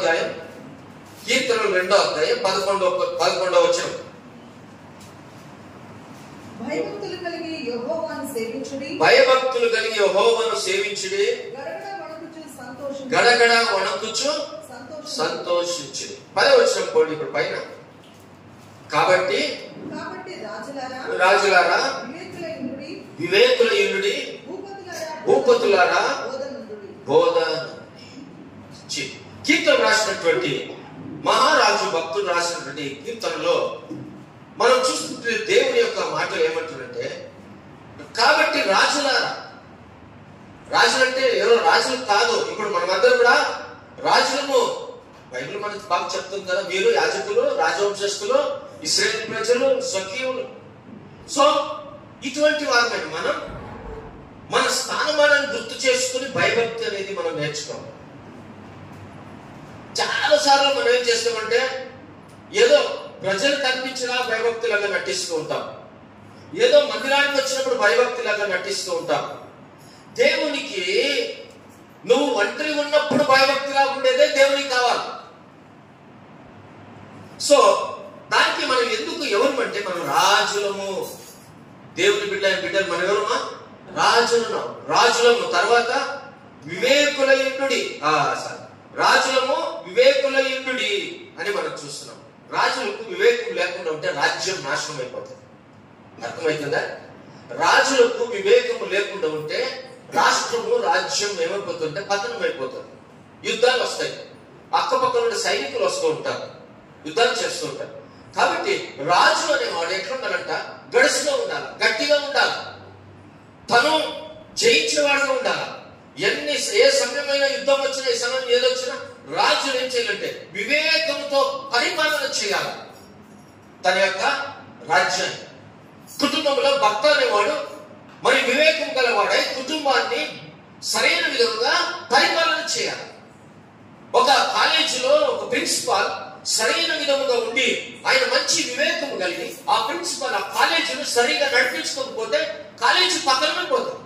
అధ్యాయం, కీర్తనలు 2వ అధ్యాయం 11వ వచనం. భయభక్తులు కలిగి యెహోవాను సేవించుడి, భయభక్తులు కలిగి యెహోవాను సేవించుడి, గడగడ వణకుచు సంతోషించుడి. 10వ వచనం పోండి ఇప్పుడు పైన. కాబట్టి రాజులారా వివేకుల యునుడి, భూపతులారా బోధ. కీర్తన రాసినటువంటి మహారాజు భక్తులు రాసినటువంటి కీర్తనలో మనం చూస్తుంటే దేవుని యొక్క మాటలు ఏమంటారంటే, కాబట్టి రాజులారా. రాజులంటే ఎవరో రాజులు కాదు, ఇప్పుడు మనమందరం కూడా రాజులను. బైబిల్ మనకి బాగా చెప్తుంది కదా, మీరు యాజకులు, రాజవంశస్థులు, ఇశ్రాయేలు ప్రజలు, స్వకీయులు. సో ఇటువంటి వారిని మనం మన స్థానమానాన్ని గుర్తు చేసుకుని భయభక్తి అనేది మనం నేర్చుకోవాలి. చాలా సార్లు మనం ఏం చేస్తామంటే ఏదో ప్రజలు కనిపించినా భయభక్తులాగా నటిస్తూ ఉంటాం, ఏదో మందిరానికి వచ్చినప్పుడు భయభక్తులాగా నటిస్తూ ఉంటాం. దేవునికి నువ్వు ఒంటరి ఉన్నప్పుడు భయభక్తిలాగా ఉండేదే దేవునికి కావాలి. సో దానికి మనం ఎందుకు ఎవరు అంటే మనం రాజులము, దేవుని బిడ్డలు మనం ఎవరమ్మా? రాజులము. తర్వాత వివేకుల యునుడి, రాజులము వివేకుల యునుడి అని మనం చూస్తున్నాం. రాజులకు వివేకం లేకుండా ఉంటే రాజ్యం నాశనం అయిపోతుంది. అర్థమవుతుందా? రాజులకు వివేకము లేకుండా ఉంటే రాష్ట్రము, రాజ్యం ఏమైపోతుంటే పతనం అయిపోతుంది. యుద్ధాలు వస్తాయి, అక్కపక్కల నుండి సైనికులు వస్తూ ఉంటారు, యుద్ధాలు చేస్తూ ఉంటారు. కాబట్టి రాజు అనేవాడు ఎట్లుండాలంట? గడుసుగా ఉండాలి, గట్టిగా ఉండాలి, తను జయించేవాడుగా ఉండాలి. ఏ సమయమైనా యుద్ధం వచ్చినా, ఏ సమయం ఏదొచ్చినా రాజులు ఏం చేయాలంటే వివేకంతో పరిపాలన చేయాలి తన యొక్క రాజ్యాన్ని. కుటుంబంలో భర్త అనేవాడు మరి వివేకం గలవాడై కుటుంబాన్ని సరైన విధంగా పరిపాలన చేయాలి. ఒక కాలేజీలో ఒక ప్రిన్సిపాల్ సరైన విధముగా ఉండి ఆయన మంచి వివేకం కలిగి ఆ ప్రిన్సిపాల్ ఆ కాలేజీని సరిగా నడిపించుకోకపోతే కాలేజీ పతనమైపోతుంది.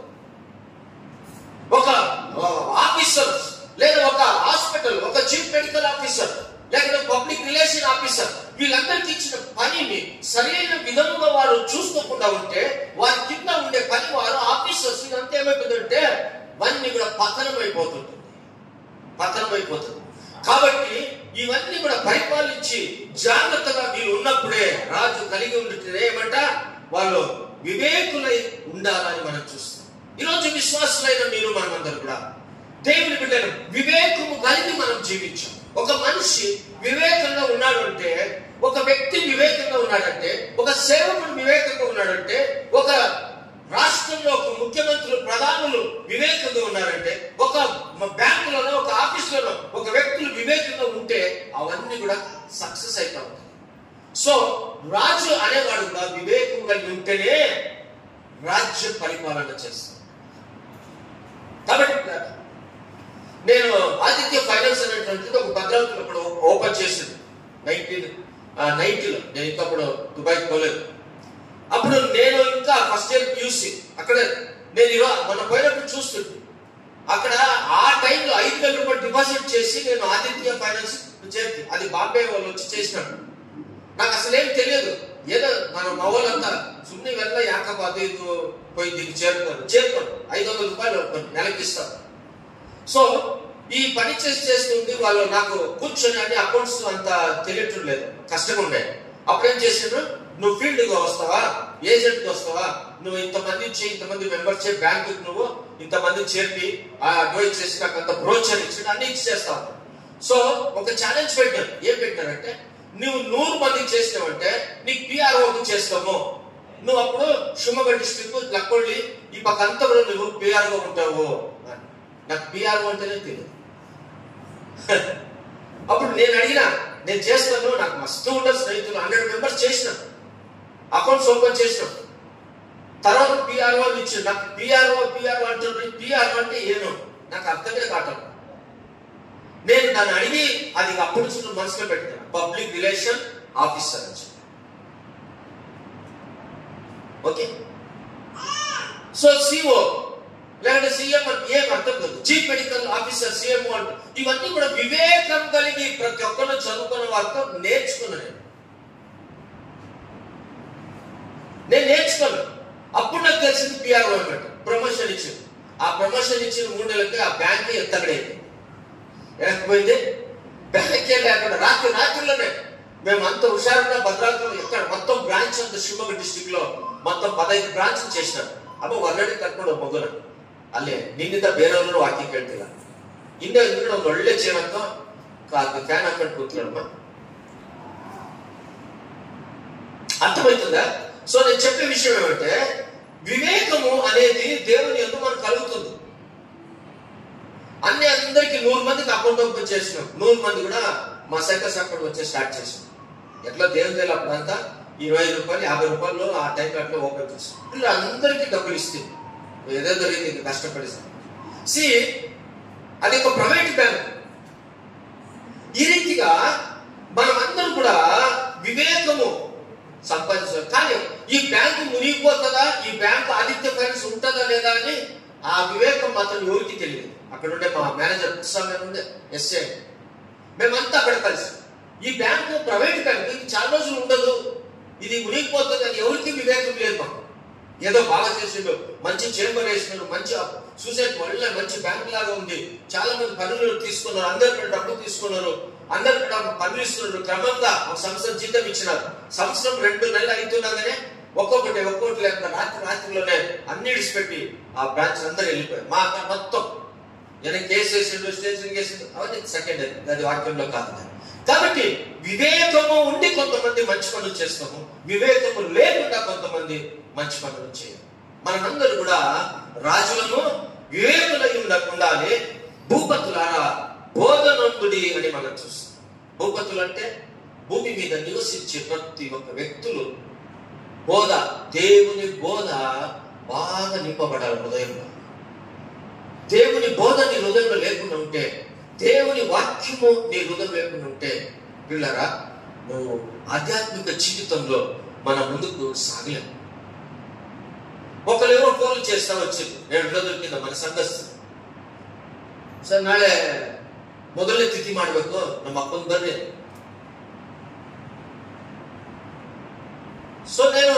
ఒక ఆఫీసర్ లేదా ఒక హాస్పిటల్, ఒక చీఫ్ మెడికల్ ఆఫీసర్ లేకపోతే పబ్లిక్ రిలేషన్ ఆఫీసర్, వీళ్ళందరికీ ఇచ్చిన పనిని సరైన విధముగా వారు చూసుకోకుండా ఉంటే వారి కింద ఉండే పని వారు ఆఫీసర్స్ ఇదంతా ఏమైపోతుందంటే ఇవన్నీ కూడా పతనమైపోతుంది. కాబట్టి ఇవన్నీ కూడా పరిపాలించి జాగ్రత్తగా వీళ్ళు ఉన్నప్పుడే రాజు కలిగి ఉంటే ఏమంట వాళ్ళు వివేకులై ఉండాలని మనం చూస్తాం. ఈరోజు విశ్వాసులైన మీరు మనమందరూ కూడా దేవుని బిడ్డలు వివేకము కలిగి మనం జీవించాం. ఒక మనిషి వివేకంగా ఉన్నాడు అంటే, ఒక వ్యక్తి వివేకంగా ఉన్నాడంటే, ఒక సేవకుడు వివేకంగా ఉన్నాడంటే, ఒక రాష్ట్రంలో ఒక ముఖ్యమంత్రులు, ప్రధానులు వివేకంగా ఉన్నారంటే, ఒక బ్యాంకులోనో ఒక ఆఫీసులోనో ఒక వ్యక్తులు వివేకంగా ఉంటే అవన్నీ కూడా సక్సెస్ అవుతా ఉంటాయి. సో రాజు అనేవాడు కూడా వివేకం కలిగి ఉంటేనే రాజ్య పరిపాలన చేస్తాడు. కాబట్టి నేను ఆదిత్య ఫైనాన్స్ అనేటువంటిది ఒక భద్రావతిలో అప్పుడు ఓపెన్ చేసింది 1990లో. నేను ఇంకా అప్పుడు దుబాయ్కి పోలేదు. అప్పుడు నేను ఇంకా ఫస్ట్ ఇయర్ పియూసీ అక్కడ నేను మొన్న పోయినప్పుడు చూస్తుంటే అక్కడ ఆ టైంలో 5,000 రూపాయలు డిపాజిట్ చేసి నేను ఆదిత్య ఫైనాన్స్ చేసి అది బాంబే వాళ్ళు వచ్చి చేసినట్టు నాకు అసలు ఏం తెలియదు. ఏదో మన మగవాళ్ళంతా సున్ని వెళ్ళ యాకపోతే ఇది పోయి దీనికి చేరుకోను 500 రూపాయలు నెలకి ఇస్తారు. సో ఈ పని చేస్తుంది వాళ్ళు. నాకు కూర్చొని అన్ని అకౌంట్స్ అంత తెలియటం లేదు, కష్టంగా ఉండేది. అప్పుడేం చేసిండ్రు, నువ్వు ఫీల్డ్గా వస్తావా, ఏజెంట్గా వస్తావా, నువ్వు ఇంతమంది ఇంతమంది మెంబర్స్ బ్యాంకుకి నువ్వు ఇంతమంది చేర్పి అడ్వైజ్ చేసి నాకు అంత బ్రోచర్ ఇచ్చి అన్ని ఇచ్చేస్తావు. సో ఒక ఛాలెంజ్ పెట్టారు. ఏం పెట్టారంటే, నువ్వు 100 మందికి చేసినావంటే నీకు పిఆర్ఓకి చేస్తాము. నువ్వు అప్పుడు షిమోగా డిస్ట్రిక్ట్ లక్కొల్లి ఈ పక్కంతా కూడా నువ్వు పిఆర్ఓ ఉంటావు. నాకు పిఆర్ఓ అంటేనే తెలియదు. అప్పుడు నేను అడిగినా, నేను చేస్తాను, నాకు మస్తు ఉంటారు స్నేహితులు, 100 మెంబర్స్ చేసిన అకౌంట్స్ ఓపెన్ చేసినాం. తర్వాత పిఆర్ఓ ఇచ్చింది. నాకు పిఆర్ఓ అంటున్నారు. పిఆర్ఓ అంటే ఏమో నాకు అర్థమే కావటం. నేను దాన్ని అడిగి అది అప్పుడు నుంచి మనసులో పెట్టాను, పబ్లిక్ రిలేషన్ ఆఫీసర్ అని. ఓకే. సో సిఓ లేదంటే సీఎం అంటే ఏం అర్థం కాదు. చీఫ్ మెడికల్ ఆఫీసర్ సీఎం అంటూ ఇవన్నీ కూడా వివేకం కలిగి ప్రతి ఒక్కరు చదువుకున్న వారితో నేర్చుకున్నాను. నేను నేర్చుకున్నాను. అప్పుడు నాకు తెలిసింది పిఆర్ఓ అన్నట్టు ప్రమోషన్ ఇచ్చింది. ఆ ప్రమోషన్ ఇచ్చిన 3 నెలలకి ఆ బ్యాంక్ ఎత్తగడైంది. లేకపోయింది బ్యాంకే లేకుండా రాత్రిలోనే మేము అంత హుషారుగా భద్రాద్రిలో ఎక్కడ మొత్తం బ్రాంచ్ అంత ಶಿವಮೊಗ್ಗ డిస్ట్రిక్ట్ లో మొత్తం 15 ಬ್ರಾಂಚ್ చేసినారు. ಅಪ್ಪ ಹೊರಗಡೆ ಕರ್ಕೊಂಡು ಮಗುನ ಅಲ್ಲೇ ನಿನ್ನಿಂದ ಬೇರೆಯವರು ವಾಕ್ಯ ಕೇಳ್ತಿಲ್ಲ. ಹಿಂದೆ ಒಂದು ಒಳ್ಳೆ ಚೇನಂತ ಫ್ಯಾನ್ ಹಾಕೊಂಡು ಕೂತ್ಕೊಳ್ಳಮ್ಮ. అర్థమవుతుందా? సో నేను చెప్పే విషయం ఏమంటే వివేకము అనేది దేవుని యందు మనకు కలుగుతుంది. అందరికి 100 మందికి అకౌంట్ ఓపెన్ చేసినాం. 100 మంది కూడా మా సైకస్ అకౌంట్ వచ్చే స్టార్ట్ చేసాం. ఎట్లా దేవుని తెలియదు అప్పుడంతా 25 రూపాయలు 50 రూపాయలు ఆ టైంలో అట్లా ఓపెన్ చేస్తాం. వీళ్ళు అందరికీ డబ్బులు ఇస్తే ఏదో జరిగింది కష్టపడిస్తాం. అది ఒక ప్రైవేట్ బ్యాంక్. ఈ రీతిగా మనం అందరం కూడా వివేకము సంపాదించాలి. కానీ ఈ బ్యాంకు మునిగిపోతుందా, ఈ బ్యాంకు ఆదిత్య ఫైనాన్స్ ఉంటుందా లేదా అని ఆ వివేకం మాత్రం ఎవరికి తెలియదు. అక్కడ ఉండే మా మేనేజర్ పుస్తకం ఉండే ఎస్ఏ మేమంతా అక్కడ కలిసి ఈ బ్యాంకు ప్రైవేట్ బ్యాంకు ఇది చాలా రోజులు ఉండదు, ఇది మునిగిపోతుంది అని ఎవరికి వివేకం లేదు. మాకు ఏదో బాగా చేసిండు, మంచి చేంబర్ వేసినారు, మంచి చూసేది వల్ల మంచి బ్యాంక్ లాగా ఉంది, చాలా మంది పనులు తీసుకున్నారు, అందరికీ డబ్బు తీసుకున్నారు, అందరికీ పనులు ఇస్తున్నారు, క్రమంగా ఒక సంవత్సరం జీతం ఇచ్చినారు. సంవత్సరం 2 నెలలు అవుతున్నాగానే ఒక్కొక్కటి లేకుండా రాత్రిలోనే అన్ని విడిచిపెట్టి ఆ బ్రాంచ్ అందరూ వెళ్ళిపోయారు. మా మొత్తం ఏదైనా కేసు వేసిండు, స్టేషన్ వేసిండు, అవన్నీ సెకండ్, అది వాక్యంలో కాదు. కాబట్టి వివేకము ఉండి కొంతమంది మంచి పనులు చేస్తాము, వివేకము లేకుండా కొంతమంది మంచి పనులు చేయము. మనందరూ కూడా రాజులను వివేకులై ఉండాలి. భూపతులారా బోధనందుడి అని మనం చూస్తాం. భూపతులు అంటే భూమి మీద నివసించే ప్రతి ఒక్క వ్యక్తులు బోధ, దేవుని బోధ బాగా నింపబడాలి హృదయంలో. దేవుని బోధ నీ హృదయంలో లేకుండా ఉంటే, దేవుని వాక్యము నీ హృదయం లేకుండా ఉంటే పిల్లరా నువ్వు ఆధ్యాత్మిక జీవితంలో మన ముందుకు సాగలేము. ఒకరు ఎవరో ఫోన్లు చేస్తా వచ్చింది 2 రోజుల కింద మన ಸಂಘಸ್ಥರು. ಸರ್ ನಾಳೆ ಮೊದಲನೇ ತಿಥಿ ಮಾಡಬೇಕು, ನಮ್ಮ ಅಪ್ಪನ ಬರ್ರಿ. సో నేను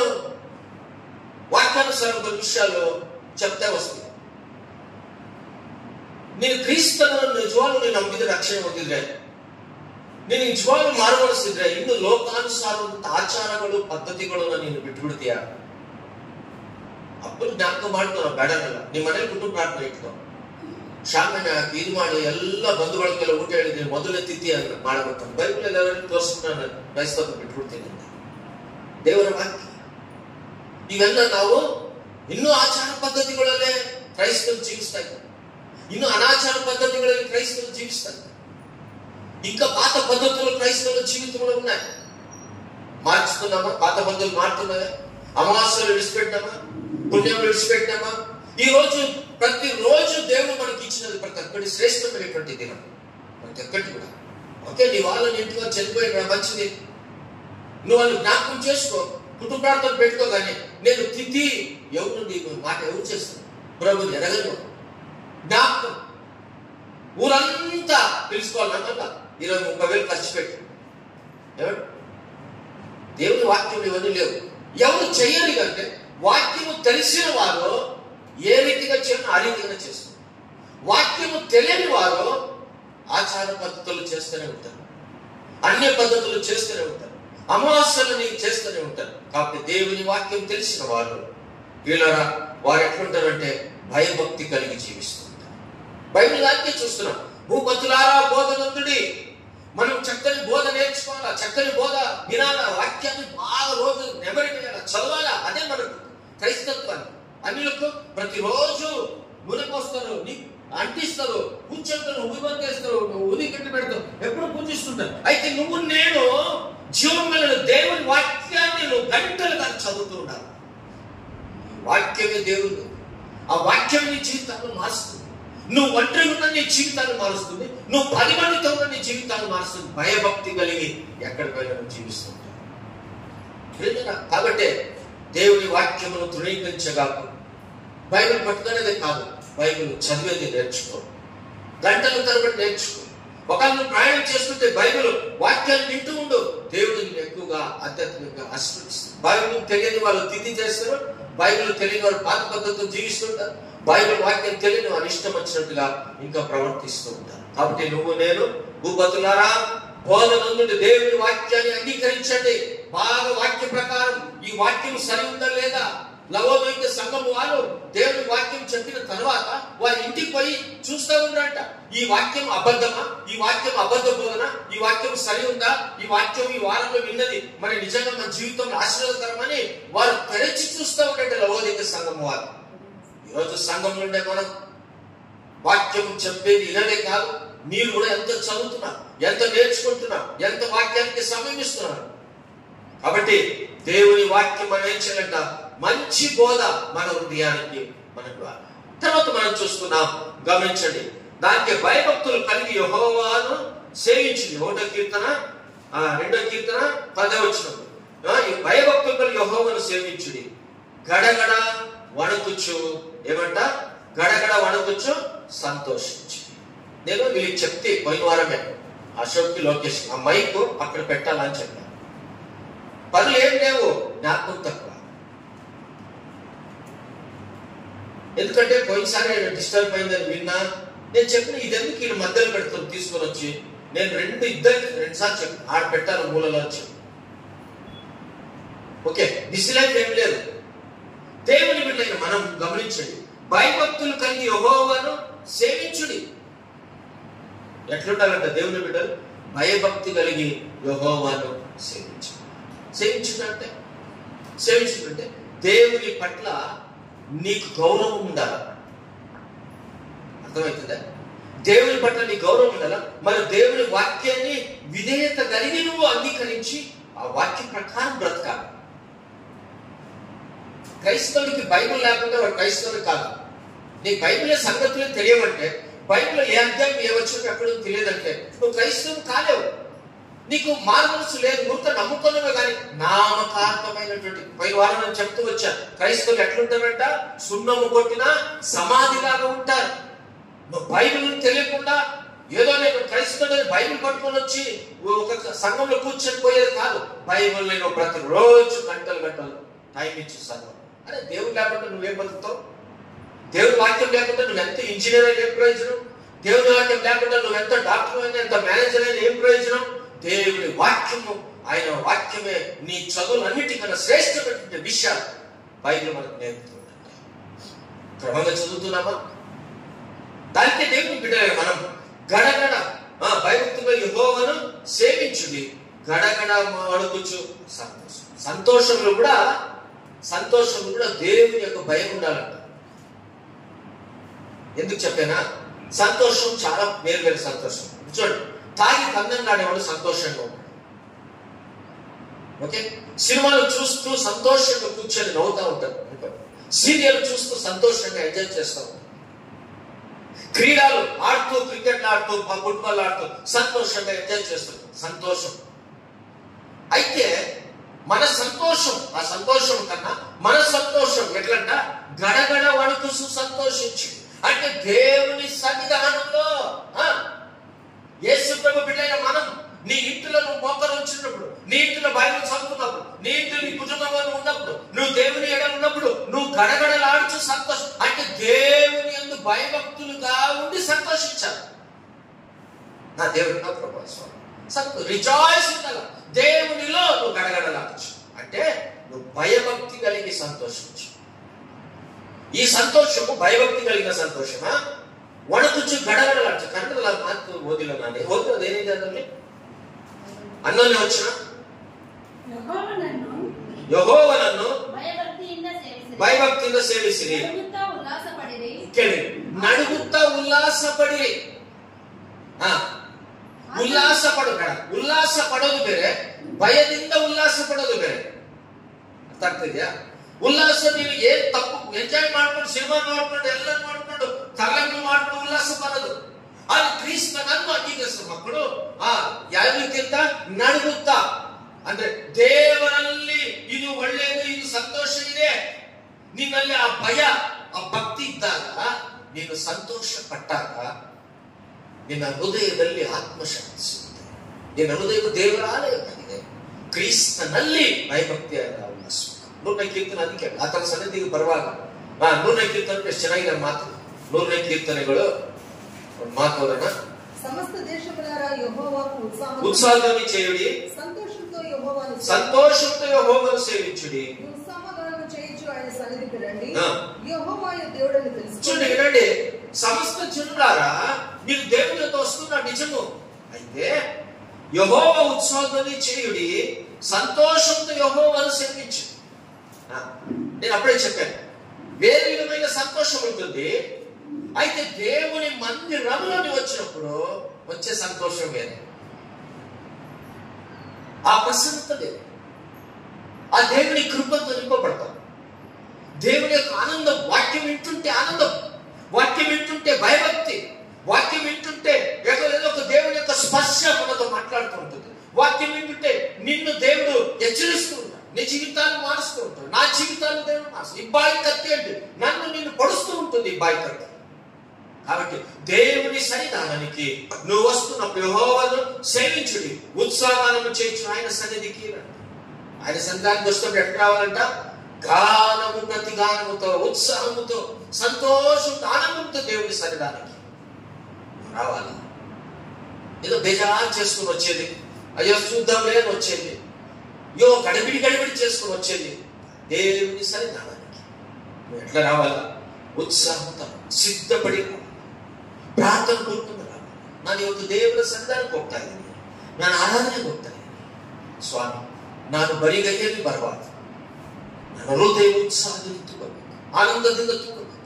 వాక్యానుసారం కొన్ని విషయాలు చెప్తే వస్తుంది. ನೀನು ಕ್ರಿಸ್ತನನ್ನು ನಿಜವಾಗ್ಲೂ ನೀನು ನಂಬಿದ್ರೆ ರಕ್ಷಣೆ ಹೊಂದಿದ್ರೆ, ನೀನು ನಿಜವಾಗ್ಲೂ ಮಾರ್ಪಡಿಸಿದ್ರೆ, ಇನ್ನು ಲೋಕಾನುಸಾರವಾದಂತ ಆಚಾರಗಳು ಪದ್ಧತಿಗಳನ್ನ ನೀನು ಬಿಟ್ಬಿಡ್ತೀಯ. ಅಪ್ಪನ ಜ್ಞಾಪಕ ಮಾಡ್ಕೋ, ಬೇಡನಲ್ಲ. ನಿಮ್ಮ ಮನೇಲಿ ಕುಟುಂಬ ಪ್ರಾರ್ಥನೆ ಇಟ್ಕೋ, ಶಾಮಿನ ಹಾಕಿ ಇದು ಮಾಡಿ ಎಲ್ಲ ಬಂಧುಗಳಿಗೆಲ್ಲ ಊಟ ಹೇಳಿದ್ದೀನಿ, ಮೊದಲನೇ ತಿಥಿ ಅಂತ ಮಾಡಬೇಕು. ಬೈಬಲ್ ಎಲ್ಲ ತೋರಿಸ್ಬಿಟ್ಟು ನಾನು ಕ್ರೈಸ್ತವ ಬಿಟ್ಬಿಡ್ತೀನಿ ಅಂತ ದೇವರ ವಾಕ್ಯ. ಇವೆಲ್ಲ ನಾವು ಇನ್ನೂ ಆಚಾರ ಪದ್ಧತಿಗಳಲ್ಲೇ ಕ್ರೈಸ್ತರು ಜೀವಿಸ್ತಾ ಇದ್ದಾರೆ, ಇನ್ನು ಅನಾಚಾರ పద్ధతుಗಳಲ್ಲಿ క్రైస్తవులు జీవిస్తారు, ఇంకా పాత పద్ధతులు క్రైస్తవుల జీవితంలో ఉన్నాయి. మార్చుకున్నామా? పాత పద్ధతులు మారుతున్నాయా? అమావాస్యలు విడిచిపెట్టామా? పుణ్యం విడిచిపెట్టామా? ఈ రోజు ప్రతిరోజు దేవుడు మనకి ఇచ్చినది ప్రతి ఒక్కటి శ్రేష్టమైనటువంటి దినం. ప్రతి ఒక్కటి కూడా ఓకే, నీ వాళ్ళని ఇంటిలో చనిపోయిన మంచిది, నువ్వు వాళ్ళు జ్ఞాపకం చేసుకో, కుటుంబ ప్రార్థన పెట్టుకో. కానీ నేను తిథి ఎవరు నీకు మాట ఎవరు చేస్తాను ప్రభు ఎరగను జ్ఞాపకం ఊరంతా తెలుసుకోవాలన్నమాట. 20-30 ఖర్చు పెట్టి ఎవరు దేవుని వాక్యం ఇవన్నీ లేవు. ఎవరు చెయ్యరు కంటే వాక్యము తెలిసిన వారు ఏ రీతిగా చేయను ఆ రీతిగా చేస్తారు. వాక్యము తెలియని వారు ఆచార పద్ధతులు చేస్తూనే ఉంటారు, అన్య పద్ధతులు చేస్తూనే ఉంటారు, అమావాస్యలని చేస్తూనే ఉంటారు. కాబట్టి దేవుని వాక్యం తెలిసిన వారు వీళ్ళరా వారు ఎట్లుంటారంటే భయభక్తి కలిగి జీవిస్తారు. బైబిల్ దానికే చూస్తున్నాం. భూపతులారా బోధనందుడి. మనం చక్కని బోధ నేర్చుకోవాలా, చక్కని బోధ వినాలా, వాక్యాన్ని బాగా రోజు నెమరి వేయాలా, చదవాలా. అదే మనకు క్రైస్తత్వాన్ని. అన్యులకు ప్రతిరోజు నూనె పోస్తారు, అంటిస్తారు, కూర్చొంటారు, ఉదిబందేస్తారు, ఉది కట్టి పెడతావు, ఎప్పుడు పూజిస్తుంటారు. అయితే నువ్వు నేను జీవం కలిగిన దేవుని వాక్యాన్ని నువ్వు గంటలుగా చదువుతూ ఉండాలి. వాక్యమే దేవుడు. ఆ వాక్యం నీ జీవితాన్ని మారుస్తుంది. నువ్వు ఒంటరిగా ఉన్న నీ జీవితాన్ని మారుస్తుంది, నువ్వు 10 మందితో ఉన్న నీ జీవితాన్ని మారుస్తుంది. భయభక్తి కలిగి ఎక్కడికైనా నువ్వు జీవిస్తుంటావు. కాబట్టి దేవుని వాక్యమును తృణీకరించగాకు. బైబిల్ పట్టుకునేదే కాదు, బైబిల్ చదివేది నేర్చుకో, గంటల తరబడి నేర్చుకో. ఒకళ్ళు ప్రయాణం చేస్తుంటే బైబిల్ వాక్యాలు వింటూ ఉండు. దేవుడు నిన్ను ఎక్కువగా ఆధ్యాత్మికంగా ఆశీర్వదిస్తుంది. బైబిల్ తెలియని వాళ్ళు తిథి చేస్తారు, బైబిల్ తెలియని వాళ్ళు పాత పద్ధతితో జీవిస్తుంటారు, బైబిల్ వాక్యం తెలియని వాళ్ళు ఇష్టం వచ్చినట్టుగా ఇంకా ప్రవర్తిస్తూ ఉంటారు. కాబట్టి నువ్వు నేను భూపతులారా బోధనందుండి దేవుని వాక్యాన్ని అంగీకరించండి. బాగా వాక్య ప్రకారం ఈ వాక్యం సరి ఉందా లేదా, లవోదీయ సంఘం వాళ్ళు దేవుని వాక్యం చెప్పిన తర్వాత వారి ఇంటికి పోయి చూస్తూ ఉన్నారంట. ఈ వాక్యం అబద్ధమా, ఈ వాక్యం అబద్ధ బోధన, ఈ వాక్యం సరి ఉందా, ఈ వాక్యం ఈ వారంలో విన్నది మరి నిజంగా మన జీవితంలో ఆశీర్వాదకరమని వారు తెరచి చూస్తూ ఉంటారంట లవోదీయ సంఘం వారు. ఈరోజు సంఘం నుండే మనం వాక్యం చెప్పేది వినదే కాదు, మీరు కూడా ఎంత చదువుతున్నారు, ఎంత నేర్చుకుంటున్నారు, ఎంత వాక్యానికి సమయం ఇస్తున్నారు. కాబట్టి దేవుని వాక్యం మనం ఏం చేయాలంట, మంచి బోధ మన హృదయానికి మనకు. తర్వాత మనం చూస్తున్నాం, గమనించండి, దానికి భయభక్తులు కలిగి యెహోవాను సేవించింది. 1వ కీర్తన 2వ కీర్తన 10వ వచనం. ఈ భయభక్తులు కలిగి యెహోవాను సేవించుడి, గడగడ వణుకుచు, ఏమంట, గడగడ వణుకుచు సంతోషించి. నేను వీళ్ళకి చెప్తే పోయిన వారమే అశోక్కి లోకేష్ ఆ మైక్ అక్కడ పెట్టాలని చెప్పాను. పనులు ఏం లేవు, జ్ఞాపకం తక్కువ. ఎందుకంటే పోయినసారి డిస్టర్బ్ అయిందని విన్నా. నేను చెప్పిన ఇదెందుకు వీళ్ళు మధ్యలో పెడతాను తీసుకొని వచ్చి, నేను రెండు సార్లు చెప్పి ఆడ పెట్టాను మూలలో వచ్చి. ఓకే, బిజీ లైఫ్ ఏం లేదు. దేవుని బిడ్డలైన మనం గమనించండి, భయభక్తులు కలిగి యెహోవాను సేవించుడి. ఎట్లుండాలంట దేవుని బిడ్డలు, భయభక్తి కలిగి యెహోవాను సేవించు. సేవించుంటే దేవుని పట్ల నీకు గౌరవం ఉండాలి. అర్థమవుతుందా? దేవుని పట్ల నీ గౌరవం ఉండాలా. మరి దేవుని వాక్యాన్ని విధేయత కలిగి నువ్వు అంగీకరించి ఆ వాక్యం ప్రకారం బ్రతకాలి. క్రైస్తవుడికి బైబిల్ లేకుండా వాడు క్రైస్తవుడు కాదు. నీకు బైబిల్ సంగతులే తెలియమంటే, బైబిల్ ఏ అధ్యాయం ఏ వచ్చినట్టు ఎక్కడ తెలియదంటే నువ్వు క్రైస్తవుడు కాలేవు. నీకు మార్గదర్శనం లేదు, నువ్వు నమ్ముకున్నవే కానీ నామకార్థమైనటువంటి. పై వారం నేను చెప్తూ వచ్చా, క్రైస్తవులు ఎట్లుంటారంట, సున్నము కొట్టిన సమాధిలాగా ఉంటారు. నువ్వు బైబిల్ తెలియకుండా ఏదో నేను క్రైస్తవుడు బైబిల్ పట్టుకొని వచ్చి ఒక సంఘంలో కూర్చొని పోయేది కాదు. బైబిల్ నేను ప్రతిరోజు గంటలు టైం ఇచ్చి సంఘం. అరే దేవుడు లేకుండా నువ్వేం బతుకుతావు? దేవుడి వాక్యం లేకుండా నువ్వు ఎంత ఇంజనీర్ అయినా ఏం ప్రయోజనం? దేవుడి వాక్యం లేకుండా నువ్వు ఎంత డాక్టర్ అయినా, ఎంత మేనేజర్ అయినా ఏం ప్రయోజనం? దేవుడి వాక్యము, ఆయన వాక్యమే నీ చదువులన్నిటికన్నా శ్రేష్టమైనటువంటి విషయాలు బైబిల్ మనకు నేర్పుతుంటాయి. క్రమంగా చదువుతున్నామా? దానికి దేవుని బిడ్డలైన మనం గడగడ భయభక్తుగా యెహోవాను సేవించుడి, గడగడ వణుకుచు సంతోషం. సంతోషంలో కూడా దేవుని యొక్క భయం ఉండాలంట. ఎందుకు చెప్పానా? సంతోషం చాలా వేరు సంతోషం. చూడండి, తాగి కందంగా ఆడేవాళ్ళు సంతోషంగా ఉంటారు. ఓకే, సినిమాలు చూస్తూ సంతోషంగా కూర్చొని నవ్వుతూ ఉంటారు. సీరియల్ చూస్తూ సంతోషంగా ఎంజాయ్ చేస్తూ ఉంటారు. క్రీడలు ఆడుతూ, క్రికెట్ ఆడుతూ, ఫుట్బాల్ ఆడుతూ సంతోషంగా ఎంజాయ్ చేస్తుంటారు. సంతోషం. అయితే మన సంతోషం, ఆ సంతోషం కన్నా మన సంతోషం ఎట్లంట, గడగడ వణుకుసు సంతోషించి. అంటే దేవుని సన్నిధానంలో యేసు ప్రభు బిడ్డైన మనం నీ ఇంటిలో నువ్వు మోకరించినప్పుడు, నీ ఇంటిలో బైబిల్ చదువుతున్నప్పుడు, నీ ఇంటిలో నీ కుటుంబంలో ఉన్నప్పుడు, నువ్వు దేవుని ఎడ ఉన్నప్పుడు నువ్వు గడగడలాడుచు సంతోషం. అంటే దేవుని యందు భయభక్తులుగా ఉండి సంతోషించాలి. నా దేవుడు నా ప్రభు రిజాయిస్ ఉండాలి. దేవునిలో నువ్వు గడగడలాడచ్చు అంటే నువ్వు భయభక్తి కలిగి సంతోషించు. ఈ సంతోషము భయభక్తి కలిగిన సంతోషమా? వణుకుచు గడగడలాడచ్చు. కన్నడలా మాకు ఓదిలో నాని ఓదిలో ఏనేది అన్నది అన్నోనే వచ్చిన యెహోవా నన్ను భయభక్తిಯಿಂದ ಸೇವಿಸಿರಿ, ನಡುಗುತ್ತಾ ಉಲ್ಲಾಸಪಡಿರಿ. ಉಲ್ಲಾಸ ಪಡೋದು ಬೇರೆ, ಭಯದಿಂದ ಉಲ್ಲಾಸ ಪಡೋದು ಬೇರೆ. ಅರ್ಥ ಆಗ್ತಿದ್ಯಾ? ಉಲ್ಲಾಸ ನೀವು ಏನ್ ತಪ್ಪು ಎಂಜಾಯ್ ಮಾಡ್ಕೊಂಡು ಸಿನಿಮಾ ಮಾಡ್ಕೊಂಡು ಎಲ್ಲ ಮಾಡ್ಕೊಂಡು ತಲೆಗಳು ಮಾಡ್ಕೊಂಡು ಉಲ್ಲಾಸ ಪಡೋದು. ಅದು ಕ್ರಿಸ್ತನನ್ನು ಅಂಗೀಕರಿಸಿದ ಮಕ್ಕಳು ಯಾವ ರೀತಿಯಿಂದ ನಡುಗುತ್ತಾ, ಅಂದ್ರೆ ದೇವರಲ್ಲಿ ಇದು ಒಳ್ಳೆಯದು, ಇದು ಸಂತೋಷ ಇದೆ, ನಿನ್ನಲ್ಲಿ ಆ ಭಯ, ಆ ಭಕ್ತಿ ಇದ್ದಾಗ, ನೀನು ಸಂತೋಷ ಪಟ್ಟಾಗ ನಿನ್ನ ಹೃದಯದಲ್ಲಿ ಆತ್ಮಶಾಂತಿ ಸಿಗುತ್ತೆ. ನಿನ್ನ ಹೃದಯವು ದೇವರ ಆಲಯವಾಗಿದೆ. ಕ್ರಿಸ್ತನಲ್ಲಿ ಭಯಭಕ್ತಿಯಾದ ಉಲ್ಲಾಸ. 100ನೇ ಕೀರ್ತನೆ ಅದಕ್ಕೆ ಆತರ ಸನ್ನಿಧಿಗೆ ಬರುವಾಗ 100ನೇ ಕೀರ್ತನೆ ಎಷ್ಟು ಚೆನ್ನಾಗಿದೆ ಮಾತು. 100ನೇ ಕೀರ್ತನೆಗಳು ಮಾತೋದನ್ನ. సమస్త దేశములారా యెహోవాకు ఉత్సాహధ్వని చేయుడి, సంతోషంతో యెహోవాను సేవించుడి. ఉత్సాహగానము చేయించు ఆయన సన్నిధికి రండి. యెహోవాయే దేవుడని తెలుసుకోండి. చూడండి వినండి, సమస్త జనులారా మీరు దేవునితో వస్తున్న నిజము. అయితే యెహోవా ఉత్సాహధ్వని చేయుడి, సంతోషంతో యెహోవాను సేవించు. నేను అప్పుడే చెప్పాను, వేరే విధమైన సంతోషం ఉంటుంది. అయితే దేవుని మందిరంలోని వచ్చినప్పుడు వచ్చే సంతోషం వేరే. ఆ ప్రసన్నత లేదు. ఆ దేవుని కృపతో నింపబడతాం. దేవుని యొక్క ఆనందం, వాక్యం వింటుంటే ఆనందం, వాక్యం వింటుంటే భయభక్తి, వాక్యం వింటుంటే ఏదో ఒక దేవుని యొక్క స్పర్శ మనతో మాట్లాడుతూ ఉంటుంది. వాక్యం వింటుంటే నిన్ను దేవుడు హెచ్చరిస్తూ ఉంటాడు. నీ జీవితాన్ని మారుస్తూ ఉంటాడు. నా జీవితాన్ని దేవుడు మారుస్తాడు. ఈ బాయి కత్తి అంటే నన్ను నిన్ను పొడుస్తూ ఉంటుంది ఈ బాయి కత్తి. కాబట్టి దేవుని సన్నిధానానికి నువ్వు వస్తున్నప్పుడు యెహోవాను సేవించుడి, ఉత్సాహగానము చేయించు. ఆయన సన్నిధికి రండి. ఆయన సన్నిధానికి వస్తున్నప్పుడు ఎక్కడ రావాలంట? గానము, ప్రతి గానముతో, ఉత్సాహముతో, సంతోషంతో, ఆనందంతో దేవుని సన్నిధానానికి రావాలి. ఏదో బేజారు చేసుకుని వచ్చేది, అయ్యో చూద్దాంలే అని వచ్చేది, అయ్యో గడిబిడి చేసుకుని వచ్చేది. దేవుని సన్నిధానానికి నువ్వు ఎట్లా రావాలా? ఉత్సాహంతో, ಸಿದ್ಧಪಡಿ ಪ್ರಾರ್ಥನೆ ಪೂರ್ವಕ ನಾನು ಇವತ್ತು ದೇವರ ಸನ್ನಿಧಾನಕ್ಕೆ ಹೋಗ್ತಾ ಇದ್ದೀನಿ, ನಾನು ಆರಾಧನೆಗೆ ಹೋಗ್ತಾ ಇದ್ದೀನಿ. ಸ್ವಾಮಿ, ನಾನು ಬರಿಗೈಯಲ್ಲಿ ಬರಬಾರ್ದು. ನನ್ನ ಹೃದಯ ಉತ್ಸಾಹದಿಂದ ತುಂಬಬೇಕು, ಆನಂದದಿಂದ ತುಂಬಬೇಕು.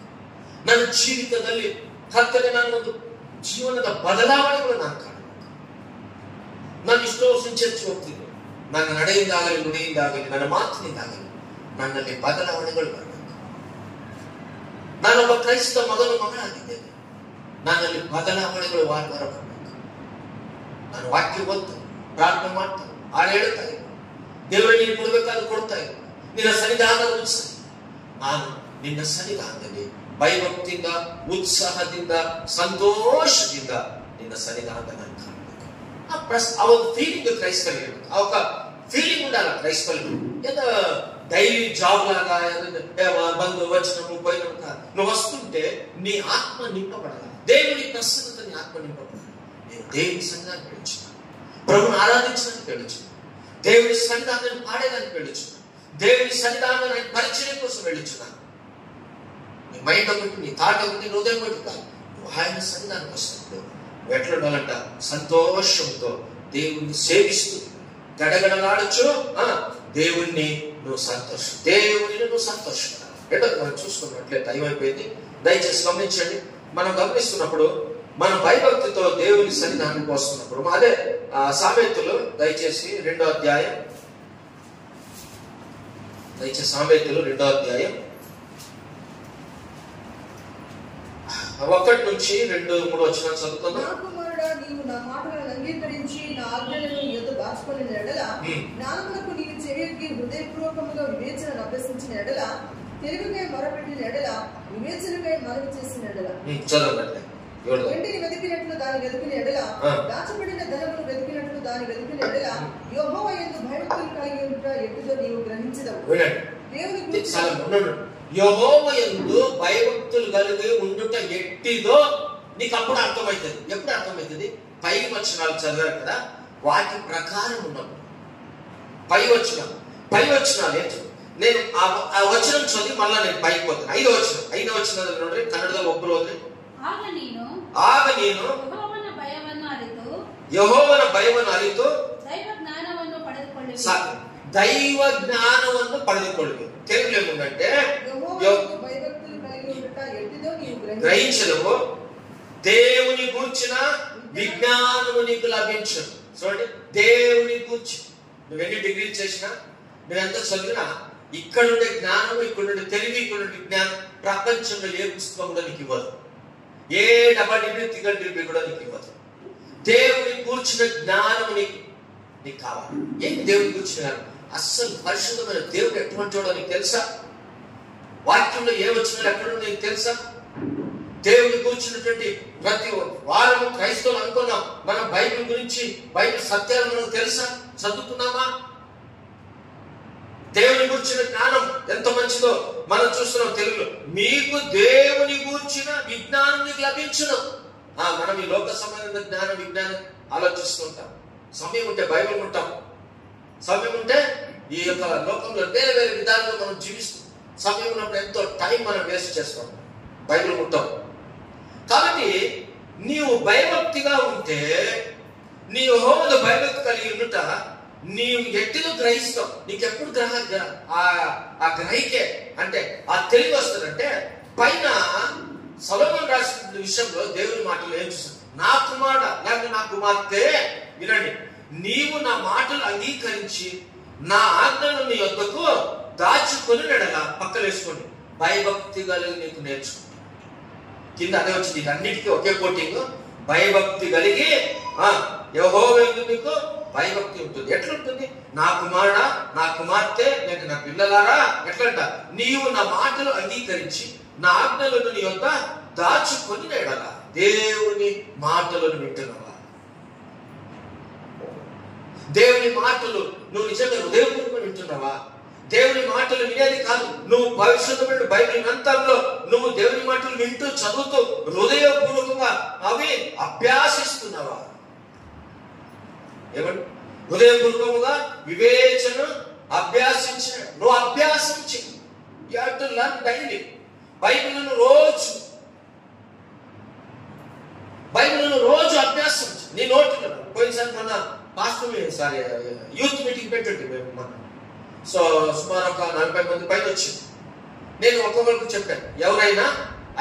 ನನ್ನ ಜೀವಿತದಲ್ಲಿ ಕರ್ತನೆ ನಾನು ಒಂದು ಜೀವನದ ಬದಲಾವಣೆಗಳು ನಾನು ಕಾಣಬೇಕು. ನಾನು ಇಷ್ಟೋ ವರ್ಷ ಚರ್ಚೆ ಹೋಗ್ತಿದ್ದೆ, ನನ್ನ ನಡೆಯಿಂದಾಗಲಿ, ನುಡಿಯಿಂದಾಗಲಿ, ನನ್ನ ಮಾತಿನಿಂದಾಗಲಿ ನನ್ನಲ್ಲಿ ಬದಲಾವಣೆಗಳು ಬರಬೇಕು. ನಾನೊಬ್ಬ ಕ್ರೈಸ್ತ ಮಗನಾಗಿದ್ದೇನೆ. ನನ್ನಲ್ಲಿ ಬದಲಾವಣೆಗಳು ವಾರ ಬರಬೇಕು. ನಾನು ವಾಕ್ಯ ಓದ್ತಾ, ಪ್ರಾರ್ಥನೆ ಮಾಡ್ತಾ, ಹಾಡು ಹೇಳ್ತಾ ಇದ್ದೆ, ದೇವರಲ್ಲಿ ನೀನು ಕೊಡಬೇಕಾದ್ರೆ ಕೊಡ್ತಾ ಇದ್ದೆ. ನಿನ್ನ ಸನ್ನಿಧಾನದ ಉತ್ಸಾಹ, ನಾನು ನಿನ್ನ ಸನ್ನಿಧಾನದಲ್ಲಿ ಭಯಭಕ್ತಿಯಿಂದ, ಉತ್ಸಾಹದಿಂದ, ಸಂತೋಷದಿಂದ ನಿನ್ನ ಸನ್ನಿಧಾನದ ನಾನು ಕಾಣಬೇಕು. ಆ ಒಂದು ಫೀಲಿಂಗ್ ಕ್ರೈಸ್ತರಿಗೆ ಇರುತ್ತೆ. ಆ ఒక ఫీలింగ్ ఉండాలి క్రైస్తవులకు. ఏదో డైలీ జాబ్ లాగా బంధు వచ్చినము పోయినంత నువ్వు వస్తుంటే నీ ఆత్మ నింపబడాలి. దేవుని ప్రసన్నత నీ ఆత్మ నింపబడాలి. నేను దేవుని సన్నిధానం పెడుచున్నాను, ప్రభుని ఆరాధించడానికి పెడుచున్నాను, దేవుని సన్నిధానాన్ని పాడేదానికి పెడుచున్నాను, దేవుని సన్నిధానాన్ని పరిచయం కోసం వెళ్ళుచున్నాను. నీ మైండ్ ఒకటి, నీ థాట్ ఒకటి, నీ హృదయం ఒకటి కాదు. నువ్వు ఆయన సన్నిధానానికి వస్తున్నప్పుడు నువ్వు ఎట్లా ఉండాలంట? సంతోషంతో దేవుణ్ణి సేవిస్తూ గడగడలాడచ్చు. దేవుణ్ణి నువ్వు సంతోషపడాలి. ఏంటో మనం చూసుకున్నట్లే టైం అయిపోయింది. దయచేసి గమనించండి. మనం గమనిస్తున్నప్పుడు మన భయభక్తితో దేవుని సన్నిధానానికి వస్తున్నప్పుడు అదే సామెతలు, దయచేసి 2వ అధ్యాయం, దయచేసి సామెతలు 2వ అధ్యాయం 1 నుంచి 2, 3 వచనాలు చదువుకుందాం. నీవు నా మాటలను అంగీకరించి నా ఆజ్ఞలను ఎదురు దాచుకుని ఎడల, జ్ఞానమునకు నీవు చెవియొగ్గి హృదయపూర్వకముగా వివేచన అభ్యసించిన ఎడల, తెలుగుకై మొరపెట్టిన ఎడల, వివేచనకై మనవి చేసిన ఎడల, వెండిని వెతికినట్లు దాని వెతికిన ఎడల, దాచబడిన ధనమును వెతికినట్లు దాని వెతికిన ఎడల, యెహోవా యందు భయభక్తులు కలిగి ఉంట ఎట్టుదో నీవు గ్రహించదవు. యెహోవా యందు భయభక్తులు కలిగి ఉండుట ఎట్టిదో నీకు అప్పుడు అర్థమవుతుంది. ఎప్పుడు అర్థమవుతుంది? పై వచనాలు చదివారు కదా, వాటి ప్రకారం ఉన్నప్పుడు పై వచనాలు ఏంటో నేను ఆ వచనం చదివి మళ్ళా నేను పైకి పోతాను. 5వ వచనం ನೋಡಿ, ಕನ್ನಡದಲ್ಲಿ ಒಬ್ಬರು ಹೋದ್ರೆ, ಆಗ ನೀನು ಯೆಹೋವನ ಭಯವನ್ನು ಅರಿತು దైవ జ్ఞానವನ್ನು పಡೆದುಕೊಳ್ಳುವೆ. తెలుగులో ఏముందంటే గ్రహించలేవు, దేవుని గూర్చిన విజ్ఞానము నీకు లభించదు. చూడండి, దేవుని గూర్చి నువ్వెన్ని డిగ్రీలు చేసినా, నువ్వెంత చదివినా, ఇక్కడుండే జ్ఞానము, ఇక్కడుండే తెలివి, ఇక్కడుండే జ్ఞానం ప్రపంచంలో ఏ పుస్తకం కూడా నీకు ఇవ్వదు. ఏ డబల్ డిగ్రీ, త్రిగల్ డిగ్రీ కూడా నీకు ఇవ్వదు. దేవుని కూర్చున్న జ్ఞానము నీకు కావాలి. ఏంటి దేవుని కూర్చున్న జ్ఞానం? అస్సలు పరిశుద్ధమైన దేవుడు ఎటువంటి వాడో నీకు తెలుసా? వాక్యంలో ఏ వచనాలు ఎక్కడ నీకు తెలుసా? దేవుని కూర్చున్నటువంటి ప్రతి వారము క్రైస్తవులు అనుకున్నాం. మనం బైబిల్ గురించి, బైబిల్ సత్యాలు మనకు తెలుసా? చదువుకున్నామా? దేవుని గూర్చిన జ్ఞానం ఎంత మంచిదో మనం చూస్తున్నాం తెలుగులో. మీకు దేవుని గూర్చిన విజ్ఞానం మీకు లభించును. మనం ఈ లోక సంబంధిత జ్ఞానం, విజ్ఞానం ఆలోచిస్తుంటాం. సమయం ఉంటే బైబిల్ ఉంటాం, సమయం ఉంటే ఈ యొక్క లోకంలో వేరే వేరే విధాలుగా మనం జీవిస్తాం. సమయం ఉన్నప్పుడు ఎంతో టైం మనం వేస్ట్ చేస్తాం, బైబిల్ ఉంటాం. కాబట్టి నీవు భయభక్తిగా ఉంటే, నీ యెహోవాను భయభక్తి కలిగి ఉండుట నీవు ఎట్టిలో గ్రహిస్తావు. నీకెప్పుడు ఆ గ్రహికే అంటే ఆ తెలివి వస్తుందంటే, పైన సొలొమోను రాసిన విషయంలో దేవుని మాటలు ఏం చూస్తాడు? నా కుమారుడ లేక నా కుమార్తె వినండి, నీవు నా మాటలు అంగీకరించి నా ఆజ్ఞను నీ యొద్దకు దాచుకొని నడలా. పక్కలేసుకోండి, భయభక్తి కలిగి నీకు నేర్చుకో. కింద అదే వచ్చింది, అన్నిటికీ ఒకే కోటింగ్. భయభక్తి కలిగి యెహోవా యందు నీకు భయభక్తి ఉంటుంది. ఎట్లుంటుంది? నా కుమారుడా, నా కుమార్తె, లేక నా పిల్లలారా, ఎట్లంట? నీవు నా మాటలు అంగీకరించి నా ఆజ్ఞలను నీ యొద్ద దాచుకొని నేడలా. దేవుని మాటలను వింటున్నావా? దేవుని మాటలు నువ్వు నిజంగా హృదయపూర్వకంగా వింటున్నావా? దేవుని మాటలు వినేది కాదు, నువ్వు భవిష్యత్తు బైబిల్ అంతంలో నువ్వు దేవుని మాటలు వింటూ చదువుతూ హృదయపూర్వకంగా అవి అభ్యాసిస్తున్నావా? ఏమంటే హృదయపూర్వకంగా వివేచన అభ్యాసించిన నువ్వు అభ్యాసం చెయ్యి. You have to learn daily. బైబిల్ను రోజు అభ్యాసం నీ నోట్లో. పోయినసారి మన పాస్టర్ యూత్ మీటింగ్ పెట్టండి మేము మన. సో సుమారు ఒక 40 మంది పైన వచ్చింది. నేను ఒక్కొక్కరికి చెప్పాను, ఎవరైనా